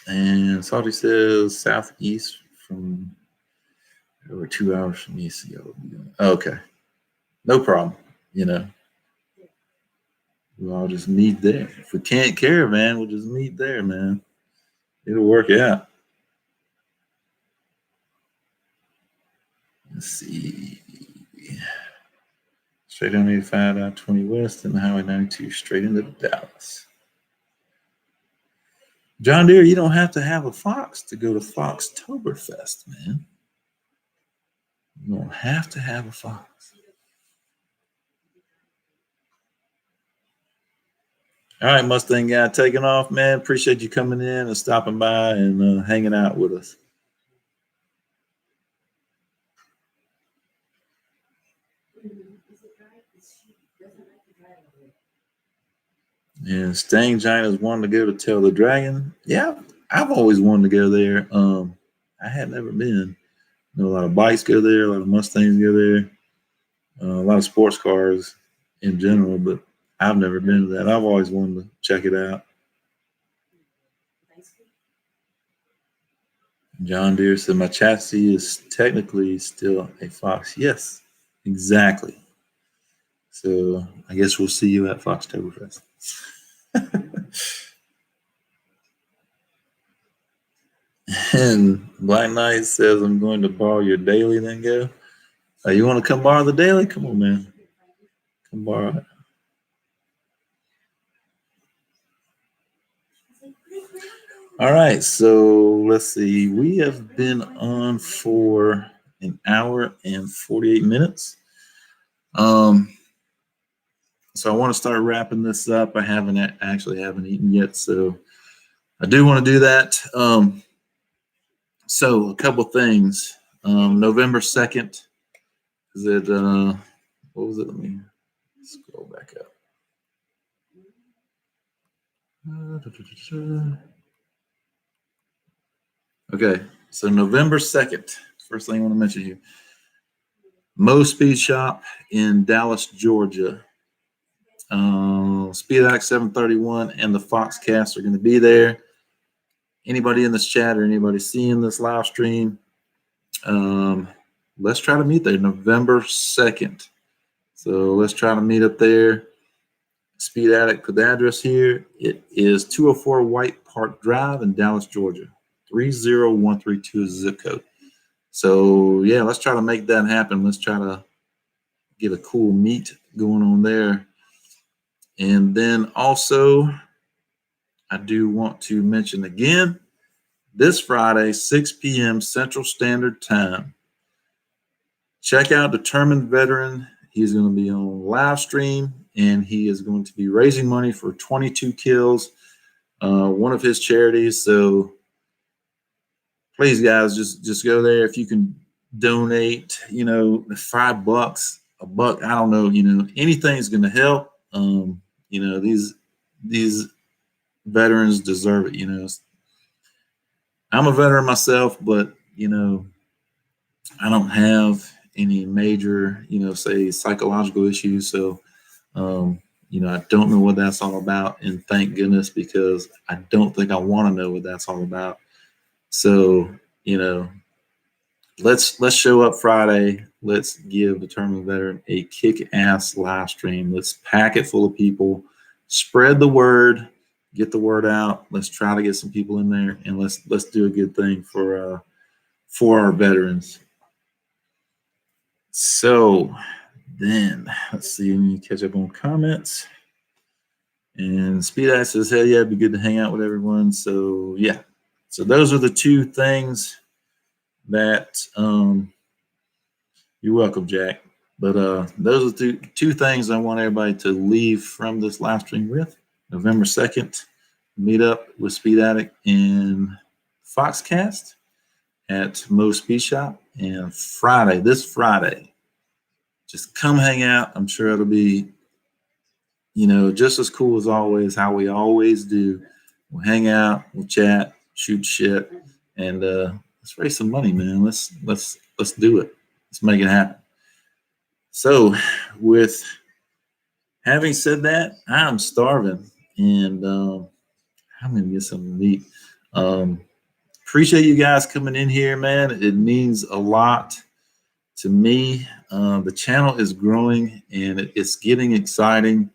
And Salty says southeast from over 2 hours from ECO. Okay. No problem. You know, we'll all just meet there. If we can't caravan, we'll just meet there, man. It'll work out. Let's see. Straight down 85 out 20 west and Highway 92 straight into Dallas. John Deere, you don't have to have a Fox to go to Foxtoberfest, man. You don't have to have a Fox. All right, Mustang guy, taking off, man. Appreciate you coming in and stopping by and hanging out with us. And Stang Giant is wanting to go to Tell the Dragon. Yeah, I've always wanted to go there. I had never been. You know, a lot of bikes go there, a lot of Mustangs go there, a lot of sports cars in general, but I've never been to that. I've always wanted to check it out. John Deere said, my chassis is technically still a Fox. Yes, exactly. So I guess we'll see you at Foxtoberfest. And Black Knight says, I'm going to borrow your daily, then go. You want to come borrow the daily? Come on, man. Come borrow it. All right, so let's see. We have been on for an hour and 48 minutes. So I want to start wrapping this up. I haven't eaten yet, so I do want to do that. So a couple things. November 2nd. Is it what was it? Let me scroll back up. Okay, so November 2nd. First thing I want to mention here. Mo Speed Shop in Dallas, Georgia. Speed Act 731 and the Foxcast are going to be there. Anybody in this chat or anybody seeing this live stream, let's try to meet there November 2nd. So let's try to meet up there. Speed Addict, put the address here. It is 204 White Park Drive in Dallas, Georgia. 30132 is the zip code. So yeah, let's try to make that happen. Let's try to get a cool meet going on there. And then also, I do want to mention again, this Friday, 6 p.m. Central Standard Time. Check out Determined Veteran. He's going to be on live stream, and he is going to be raising money for 22 Kills, one of his charities. So please, guys, just go there. If you can donate, $5, a buck, I don't know, anything's going to help. These veterans deserve it. I'm a veteran myself, but I don't have any major, say psychological issues. So, I don't know what that's all about, and thank goodness, because I don't think I want to know what that's all about. So, let's show up Friday. Let's give the Tournament Veteran a kick-ass live stream. Let's pack it full of people. Spread the word. Get the word out. Let's try to get some people in there, and let's do a good thing for our veterans. So then, let's see. Let me catch up on comments. And Speed Eye says, "Hell yeah, it'd be good to hang out with everyone." So yeah. So those are the two things that you're welcome, Jack. But those are the two things I want everybody to leave from this live stream with. November 2nd, meet up with Speed Addict in Foxcast at Mo Speed Shop. And this Friday, just come hang out. I'm sure it'll be, just as cool as always, how we always do. We'll hang out, we'll chat, shoot shit, and let's raise some money, man. Let's do it. Let's make it happen. So, with having said that, I'm starving, and I'm gonna get something to eat. Appreciate you guys coming in here, man. It means a lot to me. The channel is growing, and it's getting exciting.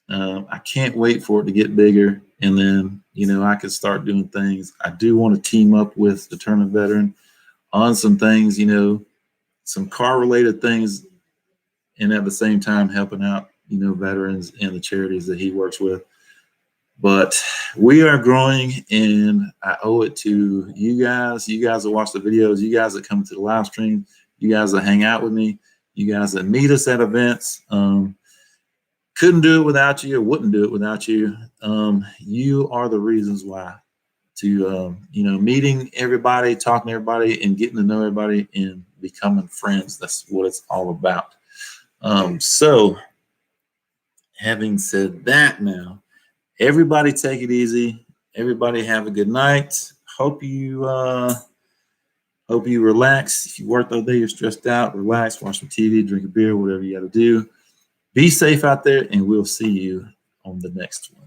I can't wait for it to get bigger, and then I can start doing things. I do want to team up with the Tournament Veteran on some things, some car related things, and at the same time helping out veterans and the charities that he works with. But we are growing, and I owe it to you guys that watch the videos, you guys that come to the live stream, you guys that hang out with me, you guys that meet us at events. Couldn't do it without you, or wouldn't do it without you. You are the reasons why. To meeting everybody, talking to everybody, and getting to know everybody, and becoming friends. That's what it's all about. So, having said that, now everybody take it easy. Everybody have a good night. Hope you relax. If you worked all day, you're stressed out, relax, watch some TV, drink a beer, whatever you got to do. Be safe out there, and we'll see you on the next one.